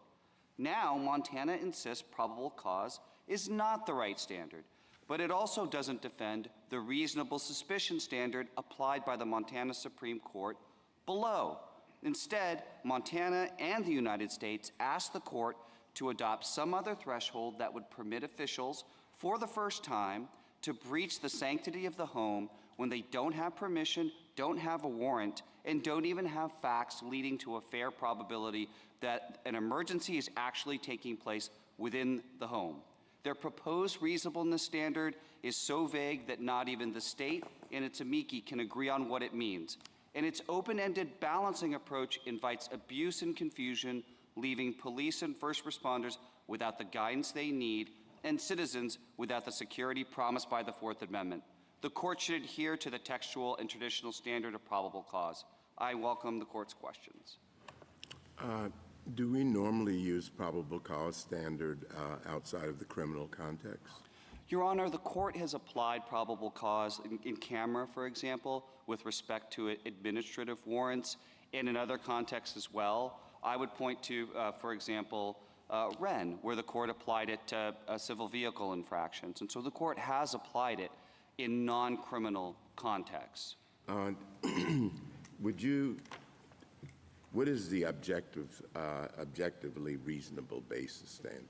Now, Montana insists probable cause is not the right standard, but it also doesn't defend the reasonable suspicion standard applied by the Montana Supreme Court below. Instead, Montana and the United States asked the court to adopt some other threshold that would permit officials, for the first time, to breach the sanctity of the home when they don't have permission, don't have a warrant, and don't even have facts leading to a fair probability that an emergency is actually taking place within the home. Their proposed reasonableness standard is so vague that not even the state and its amici can agree on what it means. And its open-ended balancing approach invites abuse and confusion, leaving police and first responders without the guidance they need and citizens without the security promised by the Fourth Amendment. The court should adhere to the textual and traditional standard of probable cause. I welcome the court's questions. Do we normally use probable cause standard outside of the criminal context? Your Honor, the court has applied probable cause in camera, for example, with respect to administrative warrants, and in other contexts as well. I would point to, for example, Wren, where the court applied it to civil vehicle infractions. And so the court has applied it in non-criminal contexts. What is the objectively reasonable basis standard?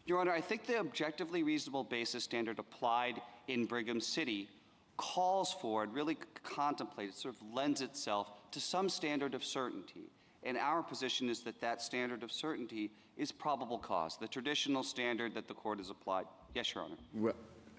Your Honor, I think the objectively reasonable basis standard applied in Brigham City calls for and really contemplates, sort of lends itself to some standard of certainty. And our position is that that standard of certainty is probable cause, the traditional standard that the court has applied. Yes, Your Honor. Well,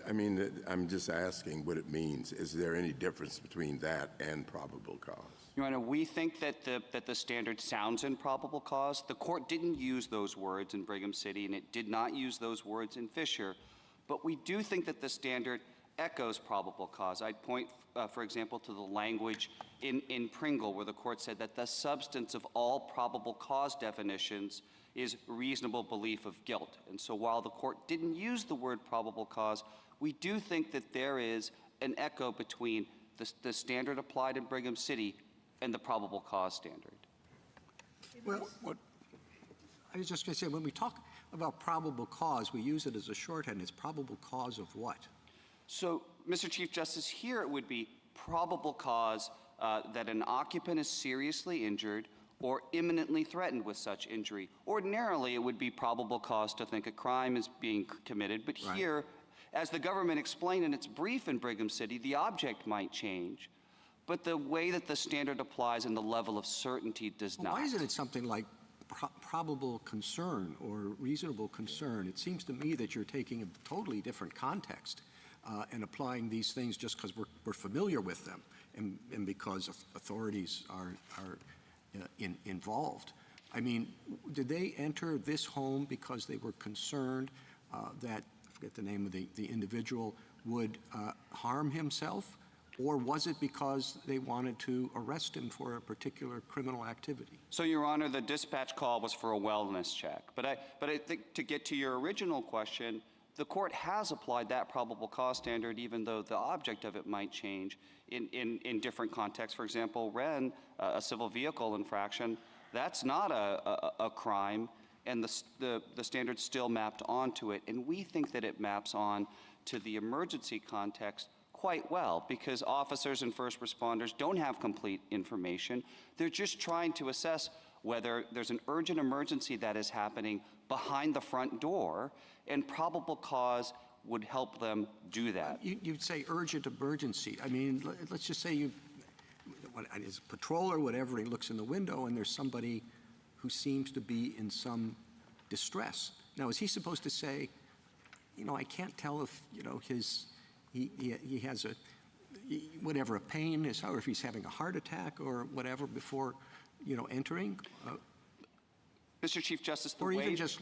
I mean, I'm just asking what it means. Is there any difference between that and probable cause? Your Honor, we think that the standard sounds in probable cause. The court didn't use those words in Brigham City, and it did not use those words in Fisher. But we do think that the standard echoes probable cause. I'd point, for example, to the language in Pringle, where the court said that the substance of all probable cause definitions is reasonable belief of guilt. And so while the court didn't use the word probable cause, we do think that there is an echo between the standard applied in Brigham City and the probable cause standard. Well, I was just going to say, when we talk about probable cause, we use it as a shorthand. It's probable cause of what? So, Mr. Chief Justice, here it would be probable cause that an occupant is seriously injured or imminently threatened with such injury. Ordinarily, it would be probable cause to think a crime is being committed, but here, as the government explained in its brief in Brigham City, the object might change, but the way that the standard applies and the level of certainty does not. Why isn't it something like probable concern or reasonable concern? It seems to me that you're taking a totally different context and applying these things just because we're familiar with them and because authorities are involved. I mean, did they enter this home because they were concerned that, I forget the name of the individual, would harm himself? Or was it because they wanted to arrest him for a particular criminal activity? So, Your Honor, the dispatch call was for a wellness check. But I think to get to your original question, the court has applied that probable cause standard even though the object of it might change in different contexts. For example, Wren, a civil vehicle infraction, that's not a crime, and the standard still mapped onto it. And we think that it maps on to the emergency context quite well, because officers and first responders don't have complete information. They're just trying to assess whether there's an urgent emergency that is happening behind the front door, and probable cause would help them do that. You'd say urgent emergency. I mean, let's just say it's a patrol or whatever, he looks in the window and there's somebody who seems to be in some distress. Now, is he supposed to say, you know, I can't tell if, you know, he has a pain is, or if he's having a heart attack or whatever before, you know, entering? Mr. Chief Justice, or even just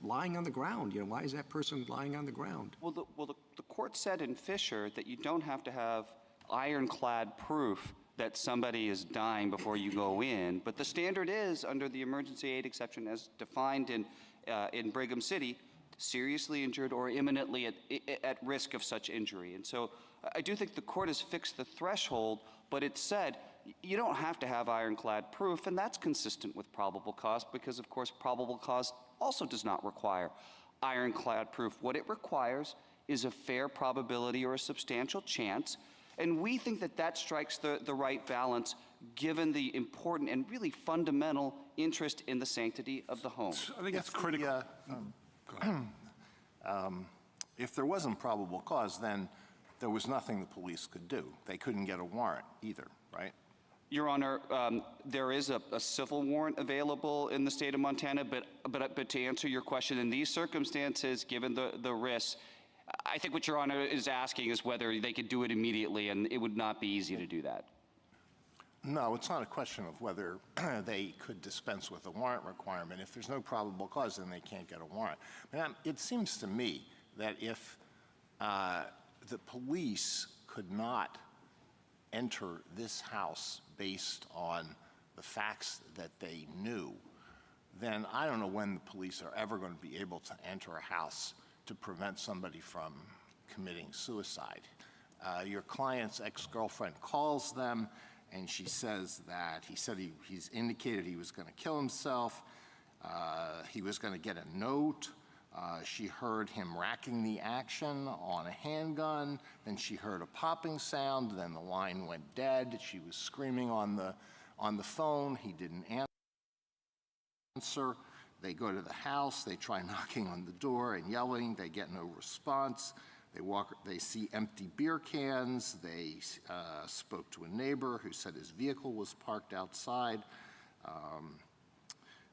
lying on the ground. You know, why is that person lying on the ground? Well, the court said in Fisher that you don't have to have ironclad proof that somebody is dying before you go in, but the standard is, under the emergency aid exception as defined in Brigham City, seriously injured or imminently at risk of such injury. And so I do think the court has fixed the threshold, but it said you don't have to have ironclad proof, and that's consistent with probable cause because, of course, probable cause also does not require ironclad proof. What it requires is a fair probability or a substantial chance, and we think that that strikes the right balance given the important and really fundamental interest in the sanctity of the home. I think it's critical. If there wasn't probable cause, then there was nothing the police could do. They couldn't get a warrant either, right? Your Honor, there is a civil warrant available in the state of Montana, but to answer your question, in these circumstances, given the risks, I think what Your Honor is asking is whether they could do it immediately, and it would not be easy to do that. No, it's not a question of whether they could dispense with a warrant requirement. If there's no probable cause, then they can't get a warrant. It seems to me that if the police could not enter this house based on the facts that they knew, then I don't know when the police are ever going to be able to enter a house to prevent somebody from committing suicide. Your client's ex-girlfriend calls them, and she says that he's indicated he was going to kill himself. He was going to get a note. She heard him racking the action on a handgun. Then she heard a popping sound. Then the line went dead. She was screaming on the phone. He didn't answer. They go to the house. They try knocking on the door and yelling. They get no response. They see empty beer cans. They spoke to a neighbor who said his vehicle was parked outside.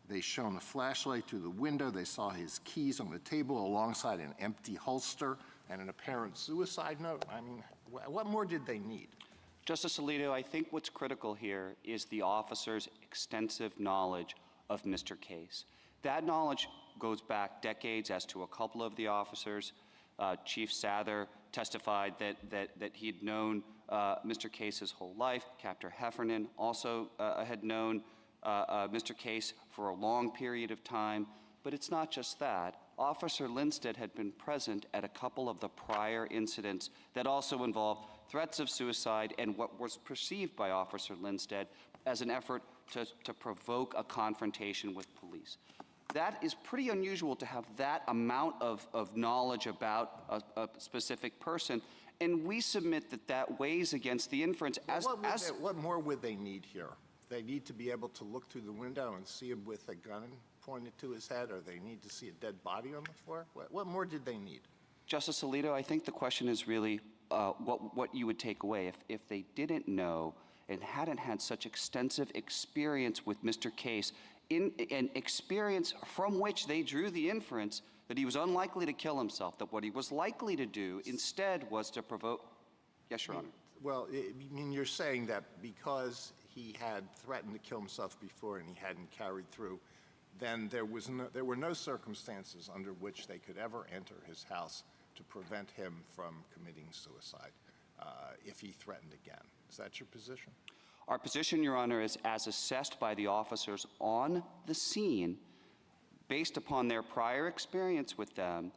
They shone a flashlight through the window. They saw his keys on the table alongside an empty holster and an apparent suicide note. I mean, what more did they need? Justice Alito, I think what's critical here is the officer's extensive knowledge of Mr. Case. That knowledge goes back decades as to a couple of the officers. Chief Sather testified that he had known Mr. Case his whole life. Captain Heffernan also had known Mr. Case for a long period of time. But it's not just that. Officer Lindstedt had been present at a couple of the prior incidents that also involved threats of suicide and what was perceived by Officer Lindstedt as an effort to provoke a confrontation with police. That is pretty unusual to have that amount of knowledge about a specific person, and we submit that weighs against the inference. What more would they need here? They need to be able to look through the window and see him with a gun pointed to his head, or they need to see a dead body on the floor? What more did they need? Justice Alito, I think the question is really what you would take away if they didn't know and hadn't had such extensive experience with Mr. Case, an experience from which they drew the inference that he was unlikely to kill himself, that what he was likely to do instead was to provoke. Yes, Your Honor. Well, I mean, you're saying that because he had threatened to kill himself before and he hadn't carried through, then there were no circumstances under which they could ever enter his house to prevent him from committing suicide if he threatened again. Is that your position? Our position, Your Honor, is as assessed by the officers on the scene, based upon their prior experience with them,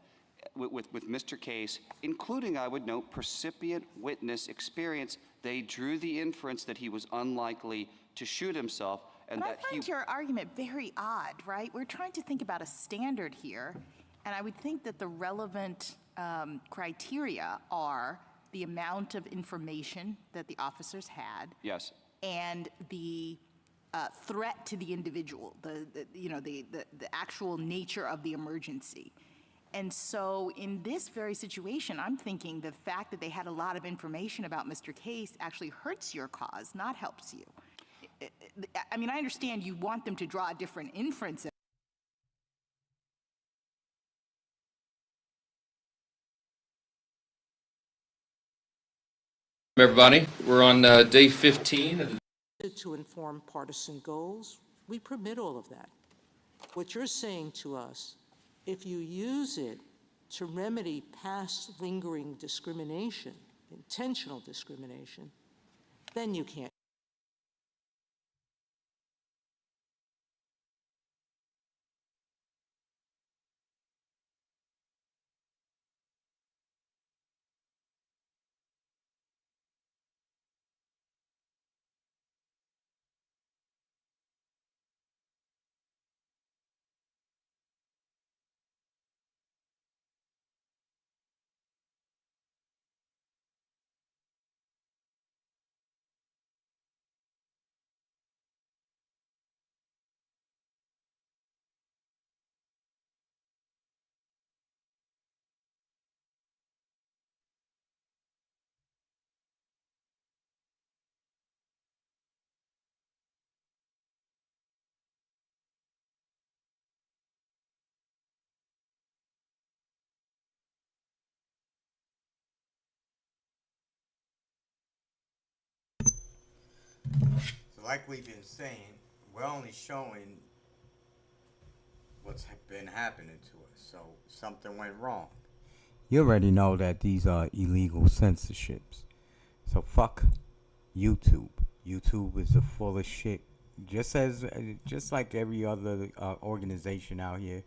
with Mr. Case, including, I would note, percipient witness experience, they drew the inference that he was unlikely to shoot himself. And but that I find your argument very odd, right? We're trying to think about a standard here, and I would think that the relevant criteria are the amount of information that the officers had. Yes. And the threat to the individual, the actual nature of the emergency. And so in this very situation, I'm thinking the fact that they had a lot of information about Mr. Case actually hurts your cause, not helps you. I mean, I understand you want them to draw a different inference. Everybody, we're on day 15. To inform partisan goals, we permit all of that. What you're saying to us, if you use it to remedy past lingering discrimination, intentional discrimination, then you can't. So like we've been saying, we're only showing what's been happening to us. So something went wrong. You already know that these are illegal censorships. So fuck YouTube. YouTube is the fullest shit just like every other organization out here,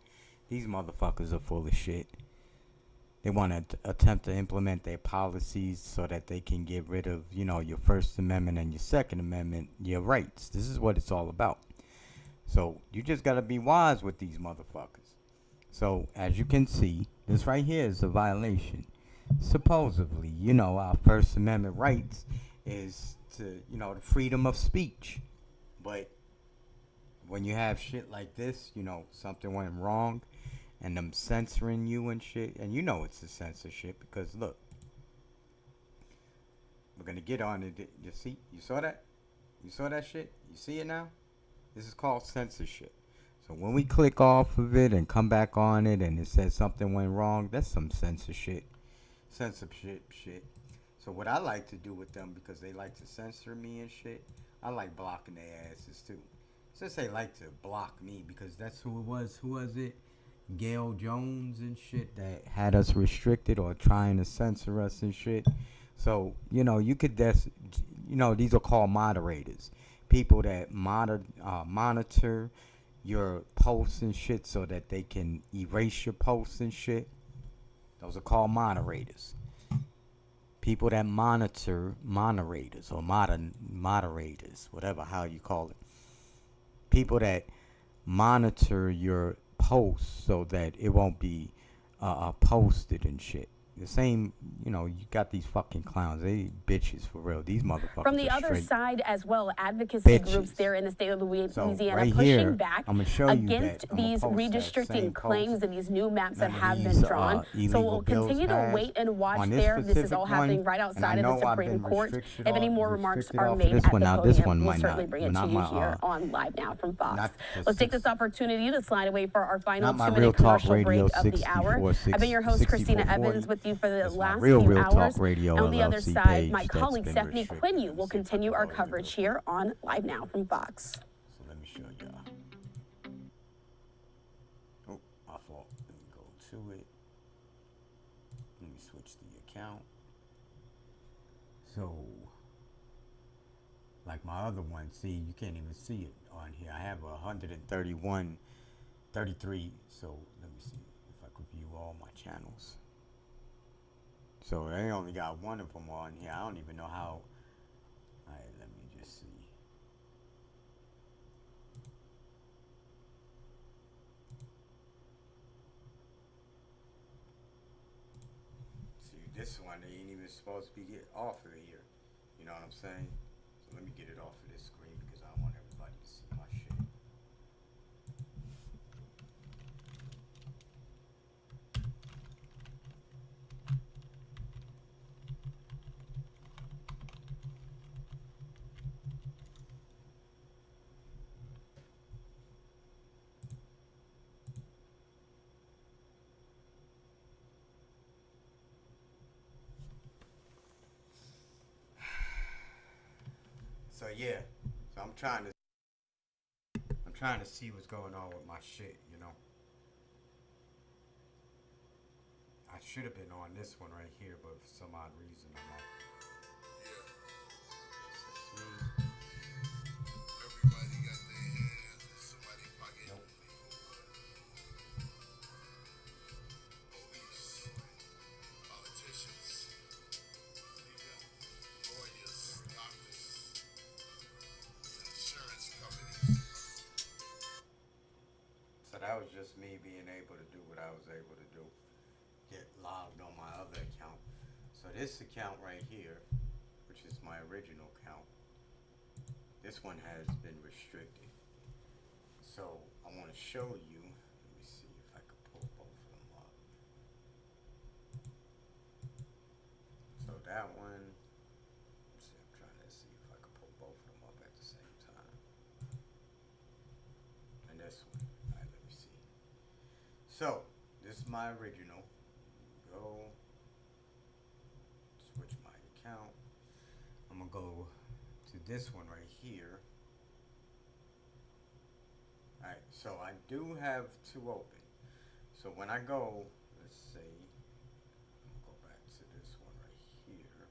these motherfuckers are full of shit. They want to attempt to implement their policies so that they can get rid of, your First Amendment and your Second Amendment, your rights. This is what it's all about. So you just got to be wise with these motherfuckers. So as you can see, this right here is a violation. Supposedly, our First Amendment rights is to, the freedom of speech. But when you have shit like this, something went wrong and them censoring you and shit, and it's a censorship because look, we're going to get on it. You see? You saw that? You saw that shit? You see it now? This is called censorship. So when we click off of it and come back on it and it says something went wrong, that's some censorship shit. So what I like to do with them, because they like to censor me and shit, I like blocking their asses too. Since they like to block me, because that's who it was. Who was it? Gail Jones and shit that had us restricted or trying to censor us and shit. So, you could these are called moderators. People that monitor your posts and shit so that they can erase your posts and shit. Those are called moderators. People that monitor moderators or moderators, whatever, how you call it. People that monitor your posts so that it won't be posted and shit. The same, you got these fucking clowns. They bitches for real. These motherfuckers. From the are other straight side as well, advocacy bitches. groups there in the state of Louisiana right pushing here, back I'ma show you against that. I'ma these post that redistricting same claims post. and these new maps that Remember have these, been drawn. So illegal we'll bills continue to passed wait and watch on this there. This is specific all happening one, right and I outside of know the I've Supreme been Court. restricted If any off- more remarks restricted are off of made this at one. the Now, this podium, one we'll might certainly not- bring it not to you my, here on Live Now from Fox. not the Let's take this opportunity to slide away for our final Not my 2-minute Real Talk commercial break Radio of the hour. 64, I've been your host, Christina 6440. Evans, with you for the It's my last Real few Talk hours. Radio And on the other LLC side, page my that's colleague been Stephanie restricted. Quinn will continue our coverage here on Live Now from Fox. So let me show y'all. Oh, my fault. Let me go to it. Let me switch the account. So, like my other one, see, you can't even see it on here. I have 131, 33. So let me see if I could view all my channels. So they only got one of them on here. I don't even know how. All right, let me just see. See, this one, they ain't even supposed to be off of here. You know what I'm saying? So let me get it off of this screen because I don't want everybody to see my shit. So yeah, so I'm trying to see what's going on with my shit, you know. I should have been on this one right here, but for some odd reason I'm not. Everybody got their hands in somebody's pocket. Nope. Police, politicians, lawyers, doctors, insurance companies. So that was just me being able to do what I was able to do. Get logged on my other account. So this account right here, which is my original account, this one has been restricted. So I want to show you. Let me see if I can pull both of them up. So that one. Let's see, I'm trying to see if I can pull both of them up at the same time. And this one. All right, let me see. So this is my original. Go switch my account. I'm gonna go to this one right here. Alright, so I do have two open. So when I go, let's say, I'm gonna go back to this one right here.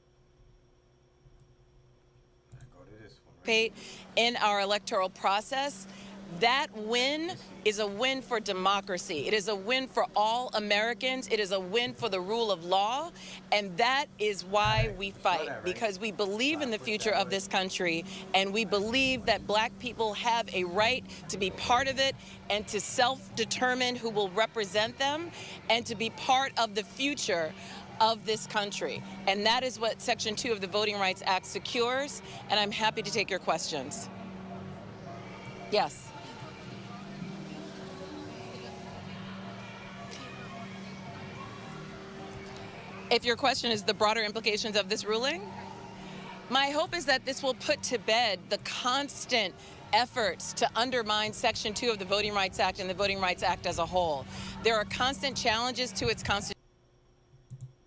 When I go to this one participate in our electoral process, that win is a win for democracy. It is a win for all Americans. It is a win for the rule of law. And that is why we fight, because we believe in the future of this country, and we believe that black people have a right to be part of it and to self-determine who will represent them and to be part of the future of this country. And that is what Section 2 of the Voting Rights Act secures, and I'm happy to take your questions. Yes. If your question is the broader implications of this ruling, my hope is that this will put to bed the constant efforts to undermine Section 2 of the Voting Rights Act and the Voting Rights Act as a whole. There are constant challenges to its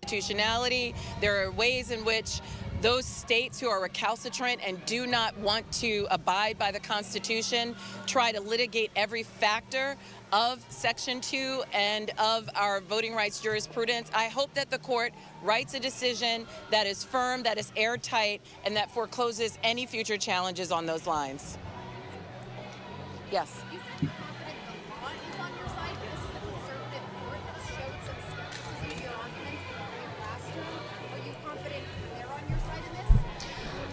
constitutionality. There are ways in which those states who are recalcitrant and do not want to abide by the Constitution try to litigate every factor of Section 2 and of our voting rights jurisprudence. I hope that the court writes a decision that is firm, that is airtight, and that forecloses any future challenges on those lines. Yes.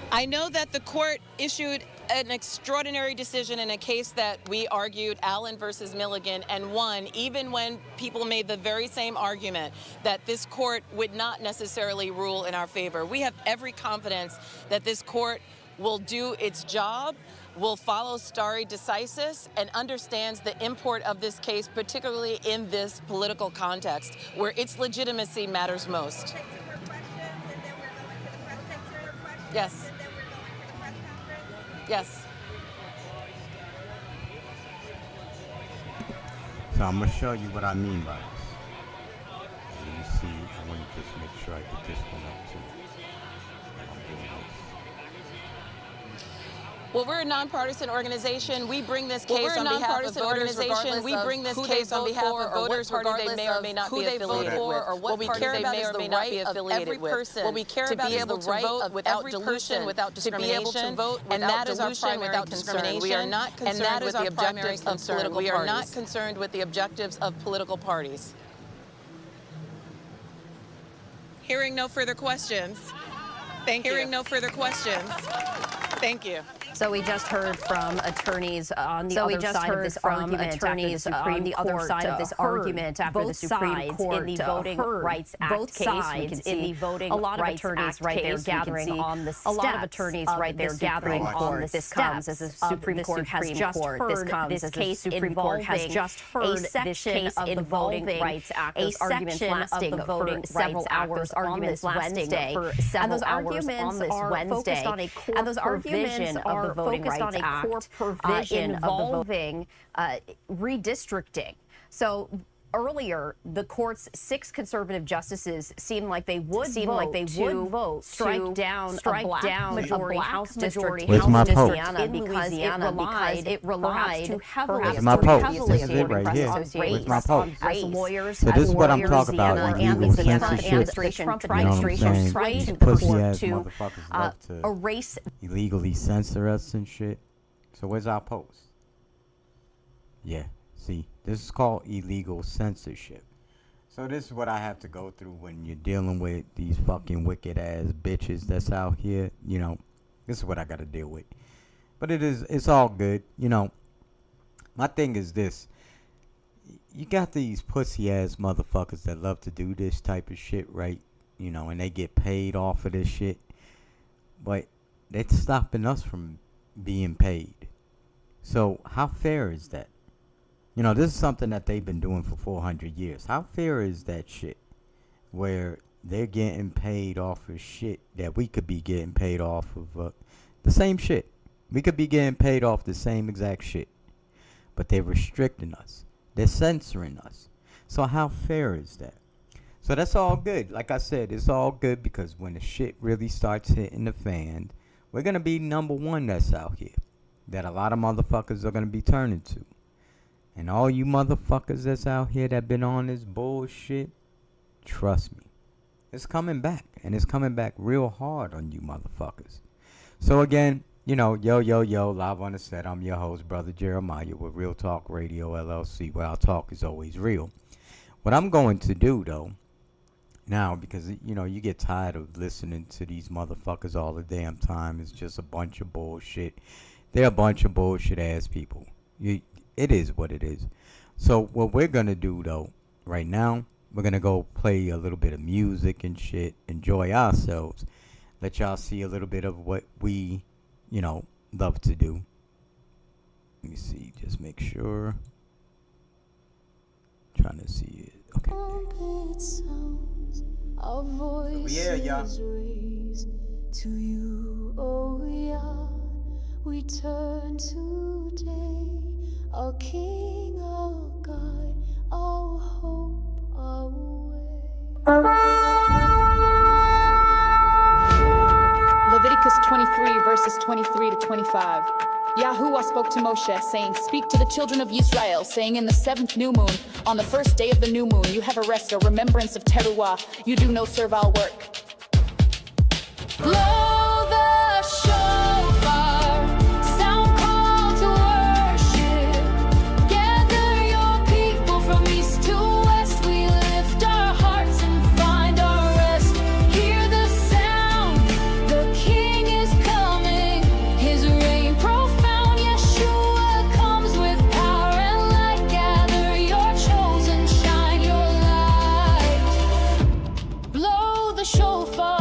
I know that the court issued an extraordinary decision in a case that we argued, Allen versus Milligan, and won, even when people made the very same argument that this court would not necessarily rule in our favor. We have every confidence that this court will do its job, will follow stare decisis, and understands the import of this case, particularly in this political context, where its legitimacy matters most. Yes. Yes. So I'm going to show you what I mean by this. Let me see. I want to just make sure I get this one up too. Well, we're a nonpartisan organization. We bring this case on behalf of voters, regardless we bring this case on behalf of voters, regardless they may or may not be affiliated with. What we care about is the right of every person what we care about is the right of without dilution, without discrimination, to be able to vote and that is our primary concern. We are not concerned with the objectives of political parties. We are not concerned with the objectives of political parties. Hearing no further questions. Thank you. Hearing no further questions. Thank you. So we just heard from attorneys on the other side of this argument after the Supreme Court in the Voting Rights Act case. We can see a lot of attorneys right there gathering on the steps. A lot of attorneys right there gathering on the steps. This comes as the Supreme Court has just heard this case involving a section of the Voting Rights Act. Those arguments lasting for several hours on this Wednesday. And those arguments are focused on a core provision of the Voting Rights Act involving redistricting. So earlier, the court's 6 conservative justices seemed like they would vote strike down a black majority House district in Louisiana because it relied too heavily as lawyers. So this is what I'm talking about, illegal censorship. Trump administration tried to purport to erase, illegally censor us and shit. So where's our post? Yeah, see, this is called illegal censorship. So this is what I have to go through when you're dealing with these fucking wicked ass bitches that's out here. You know, this is what I got to deal with. But it's all good. You know, my thing is this. You got these pussy ass motherfuckers that love to do this type of shit, right? You know, and they get paid off of this shit. But they're stopping us from being paid. So how fair is that? You know, this is something that they've been doing for 400 years. How fair is that shit? Where they're getting paid off of shit that we could be getting paid off of the same shit. We could be getting paid off the same exact shit. But they're restricting us. They're censoring us. So how fair is that? So that's all good. Like I said, it's all good because when the shit really starts hitting the fan, we're going to be number one that's out here. That a lot of motherfuckers are going to be turning to. And all you motherfuckers that's out here that been on this bullshit, trust me, it's coming back. And it's coming back real hard on you motherfuckers. So again, yo, live on the set. I'm your host, Brother Jeremiah, with Real Talk Radio LLC, where our talk is always real. What I'm going to do, though, now, because, you get tired of listening to these motherfuckers all the damn time. It's just a bunch of bullshit. They're a bunch of bullshit-ass people. It is what it is. So what we're going to do, though, right now, we're going to go play a little bit of music and shit, enjoy ourselves, let y'all see a little bit of what we, love to do. Let me see, just make sure. Trying to see it. Okay. Our voices raise to you, oh yeah. We turn today, our King, our God, our hope, our way. Leviticus 23, verses 23 to 25. Yahuwah spoke to Moshe, saying, "Speak to the children of Israel, saying, in the 7th new moon, on the 1st day of the new moon, you have a rest, a remembrance of Teruah. You do no servile work. Blow the shofar, sound call to worship. Gather your people from east to west. We lift our hearts and find our rest. Hear the sound, the King is coming. His reign profound, Yeshua comes with power and light. Gather your chosen, shine your light. Blow the shofar.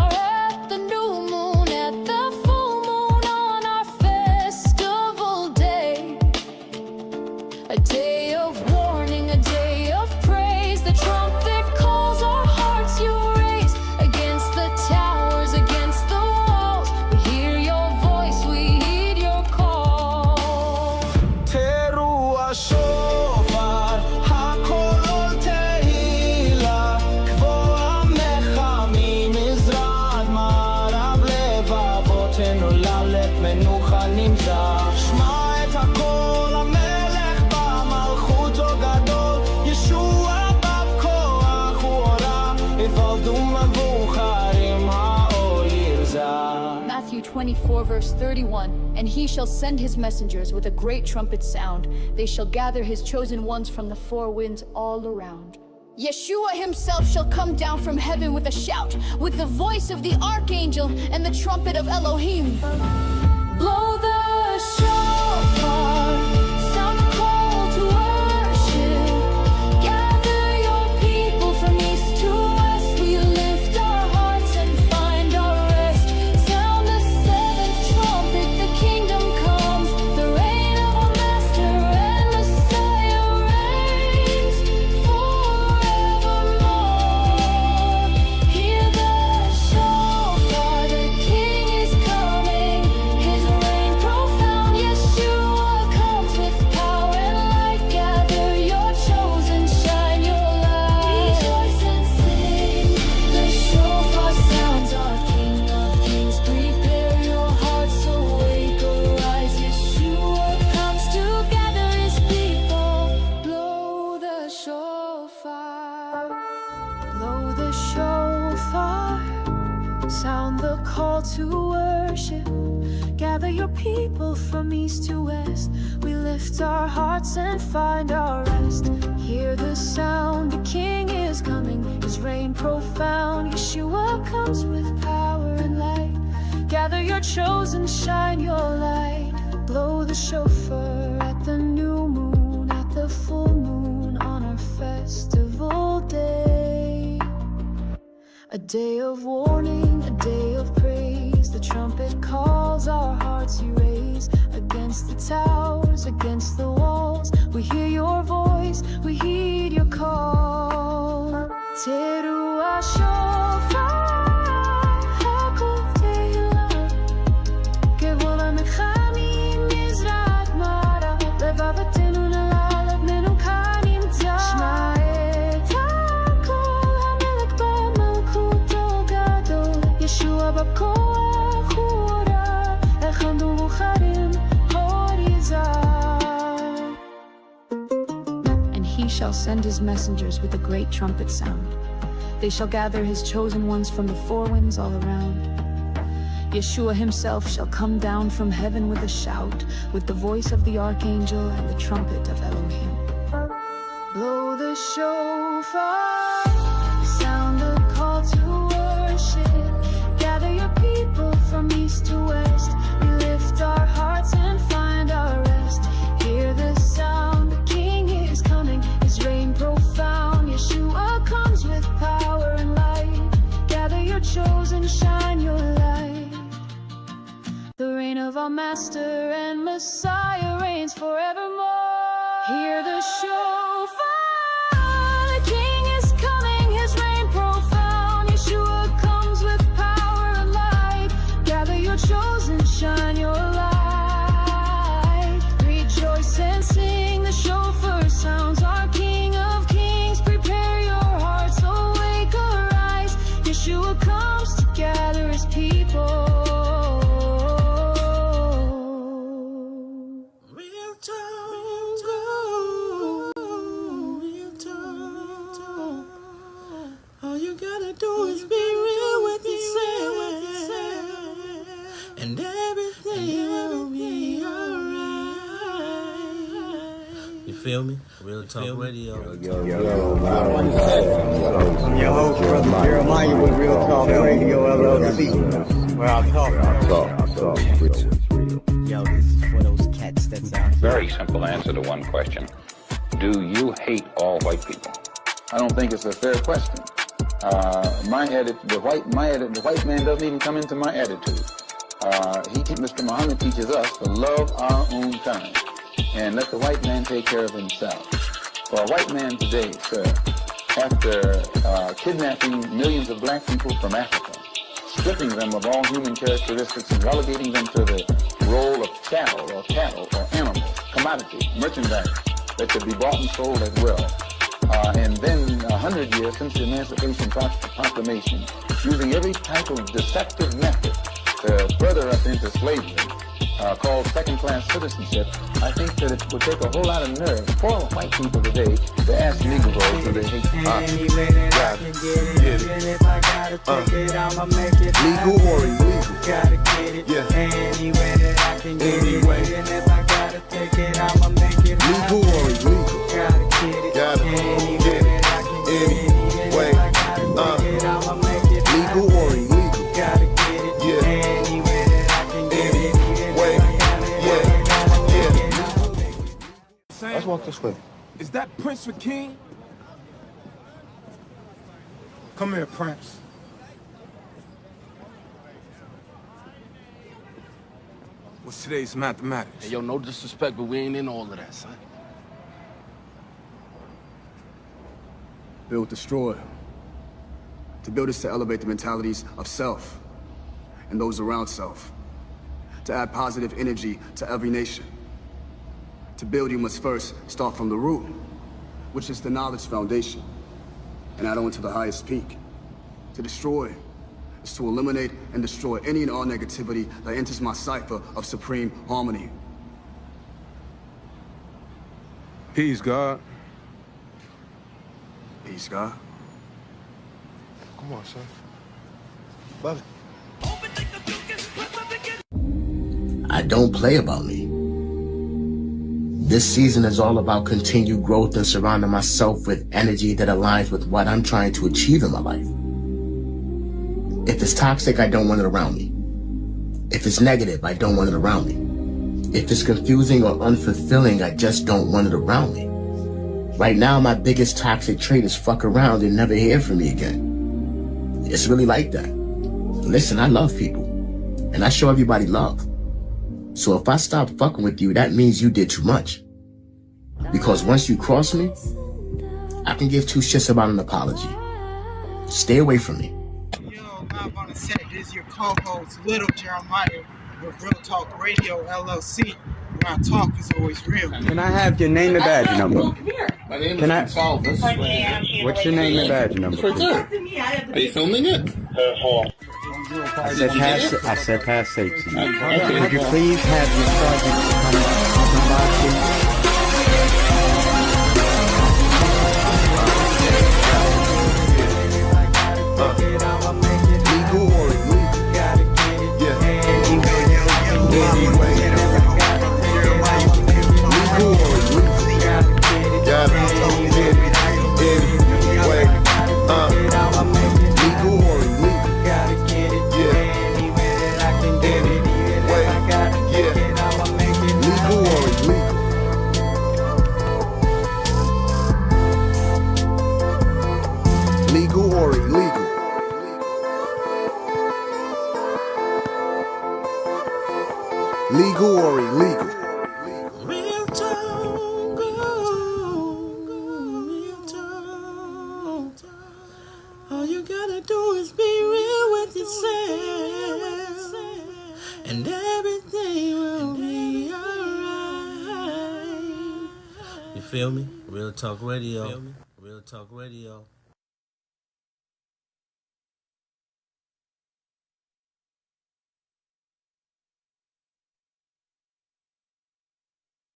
Matthew 24, verse 31. And he shall send his messengers with a great trumpet sound. They shall gather his chosen ones from the four winds all around. Yeshua himself shall come down from heaven with a shout, with the voice of the archangel and the trumpet of Elohim. Blow the shofar, sound the call to worship. Gather your people from east to west. We lift our hearts and find our rest. Sound the 7th trumpet, the kingdom comes. The reign of our Master and Messiah reigns forevermore. Hear the shofar, the King is coming. His reign profound, Yeshua comes with power and light. Gather your chosen, shine your light. Rejoice and sing, the shofar sounds, our King of Kings. Prepare your hearts, awake, arise. Yeshua comes to gather his people. Blow the shofar, blow the shofar. Sound the call to worship. Gather your people from east to west. We lift our hearts and find our rest. Hear the sound, the King is coming. His reign profound. Yeshua comes with power and light. Gather your chosen, shine your light. Blow the shofar at the new moon, at the full moon, on our festival day. A day of warning, a day of praise. The trumpet calls, our hearts you raise. Against the towers, against the walls, we hear your voice, we heed your call. Teruah shofar, hakol tehillah. Kevol ha'mechanim mizrat ma'arav. Levavatenu nalalet menukan nimtza. Shma et hakol hamelech b'malkuto gadol. Yeshua b'koach ura. Echandu mucharim horizah. And he shall send his messengers with a great trumpet sound. They shall gather his chosen ones from the four winds all around. Yeshua himself shall come down from heaven with a shout, with the voice of the archangel and the trumpet of Elohim. Blow the shofar, sound the call to worship. Gather your people from east to west. We lift our hearts and find our rest. Hear the sound, the King is coming. His reign profound. Yeshua comes with power and light. Gather your chosen, shine your light. The reign of our Master and Messiah reigns forevermore. Hear the shofar. The King is coming. His reign profound. Yeshua comes with power and light. Gather your chosen, shine your light. Rejoice and sing. The shofar sounds. Our King of Kings. Prepare your hearts. Awake, arise. Yeshua comes to gather his people. All you gotta do is be real with yourself, and everything will be alright. You feel me? Real Talk Radio. I'm your host, Brother Jeremiah with Real Talk Radio LLC. Where I talk. Yo, this is for those cats that's out there. Very simple answer to one question. Do you hate all white people? I don't think it's a fair question. The white man doesn't even come into my attitude. Mr. Muhammad teaches us to love our own kind and let the white man take care of himself. For a white man today, sir, after kidnapping millions of black people from Africa, stripping them of all human characteristics and relegating them to the role of cattle or animals, commodity, merchandise that could be bought and sold at will. And then 100 years since the Emancipation Proclamation, using every type of deceptive method to further us into slavery, called second-class citizenship, I think that it would take a whole lot of nerve for white people today to ask Negroes do they hate Legal or illegal? Gotta get it. Yeah. Anyway that I can get it. And if I gotta take it, I'ma make it. Legal or illegal? Gotta get it. Anyway that I can get it. Anyway that I gotta take it, I'ma make it. Legal or illegal? Gotta get it. Yeah. Anyway that I can get it. Let's walk this way. Is that Prince or King? Come here, Prince. What's today's mathematics? Hey, yo, no disrespect, but we ain't in all of that, son. Build, destroy. To build is to elevate the mentalities of self and those around self. To add positive energy to every nation. To build, you must first start from the root, which is the knowledge foundation, and add on to the highest peak. To destroy is to eliminate and destroy any and all negativity that enters my cipher of supreme harmony. Peace, God. Peace, God. Come on, son. Love it. I don't play about me. This season is all about continued growth and surrounding myself with energy that aligns with what I'm trying to achieve in my life. If it's toxic, I don't want it around me. If it's negative, I don't want it around me. If it's confusing or unfulfilling, I just don't want it around me. Right now, my biggest toxic trait is fuck around and never hear from me again. It's really like that. Listen, I love people, and I show everybody love. So if I stop fucking with you, that means you did too much. Because once you cross me, I can give two shits about an apology. Stay away from me. Yo, live on the set, this is your co-host, Little Jeremiah, with Real Talk Radio, LLC, where our talk is always real. Can I have your name and badge number? Come here. My name Can is Salvis. What's your name and badge number? It's right there. Are you filming it? Hold on. I said pass safety. Could you please have your sergeant come by, please? Legal or illegal? Yeah. Legal or illegal? Legal or illegal? Real talk, real talk. All you gotta do is be real with yourself, and everything will be alright. You feel me? Real Talk Radio. Real Talk Radio.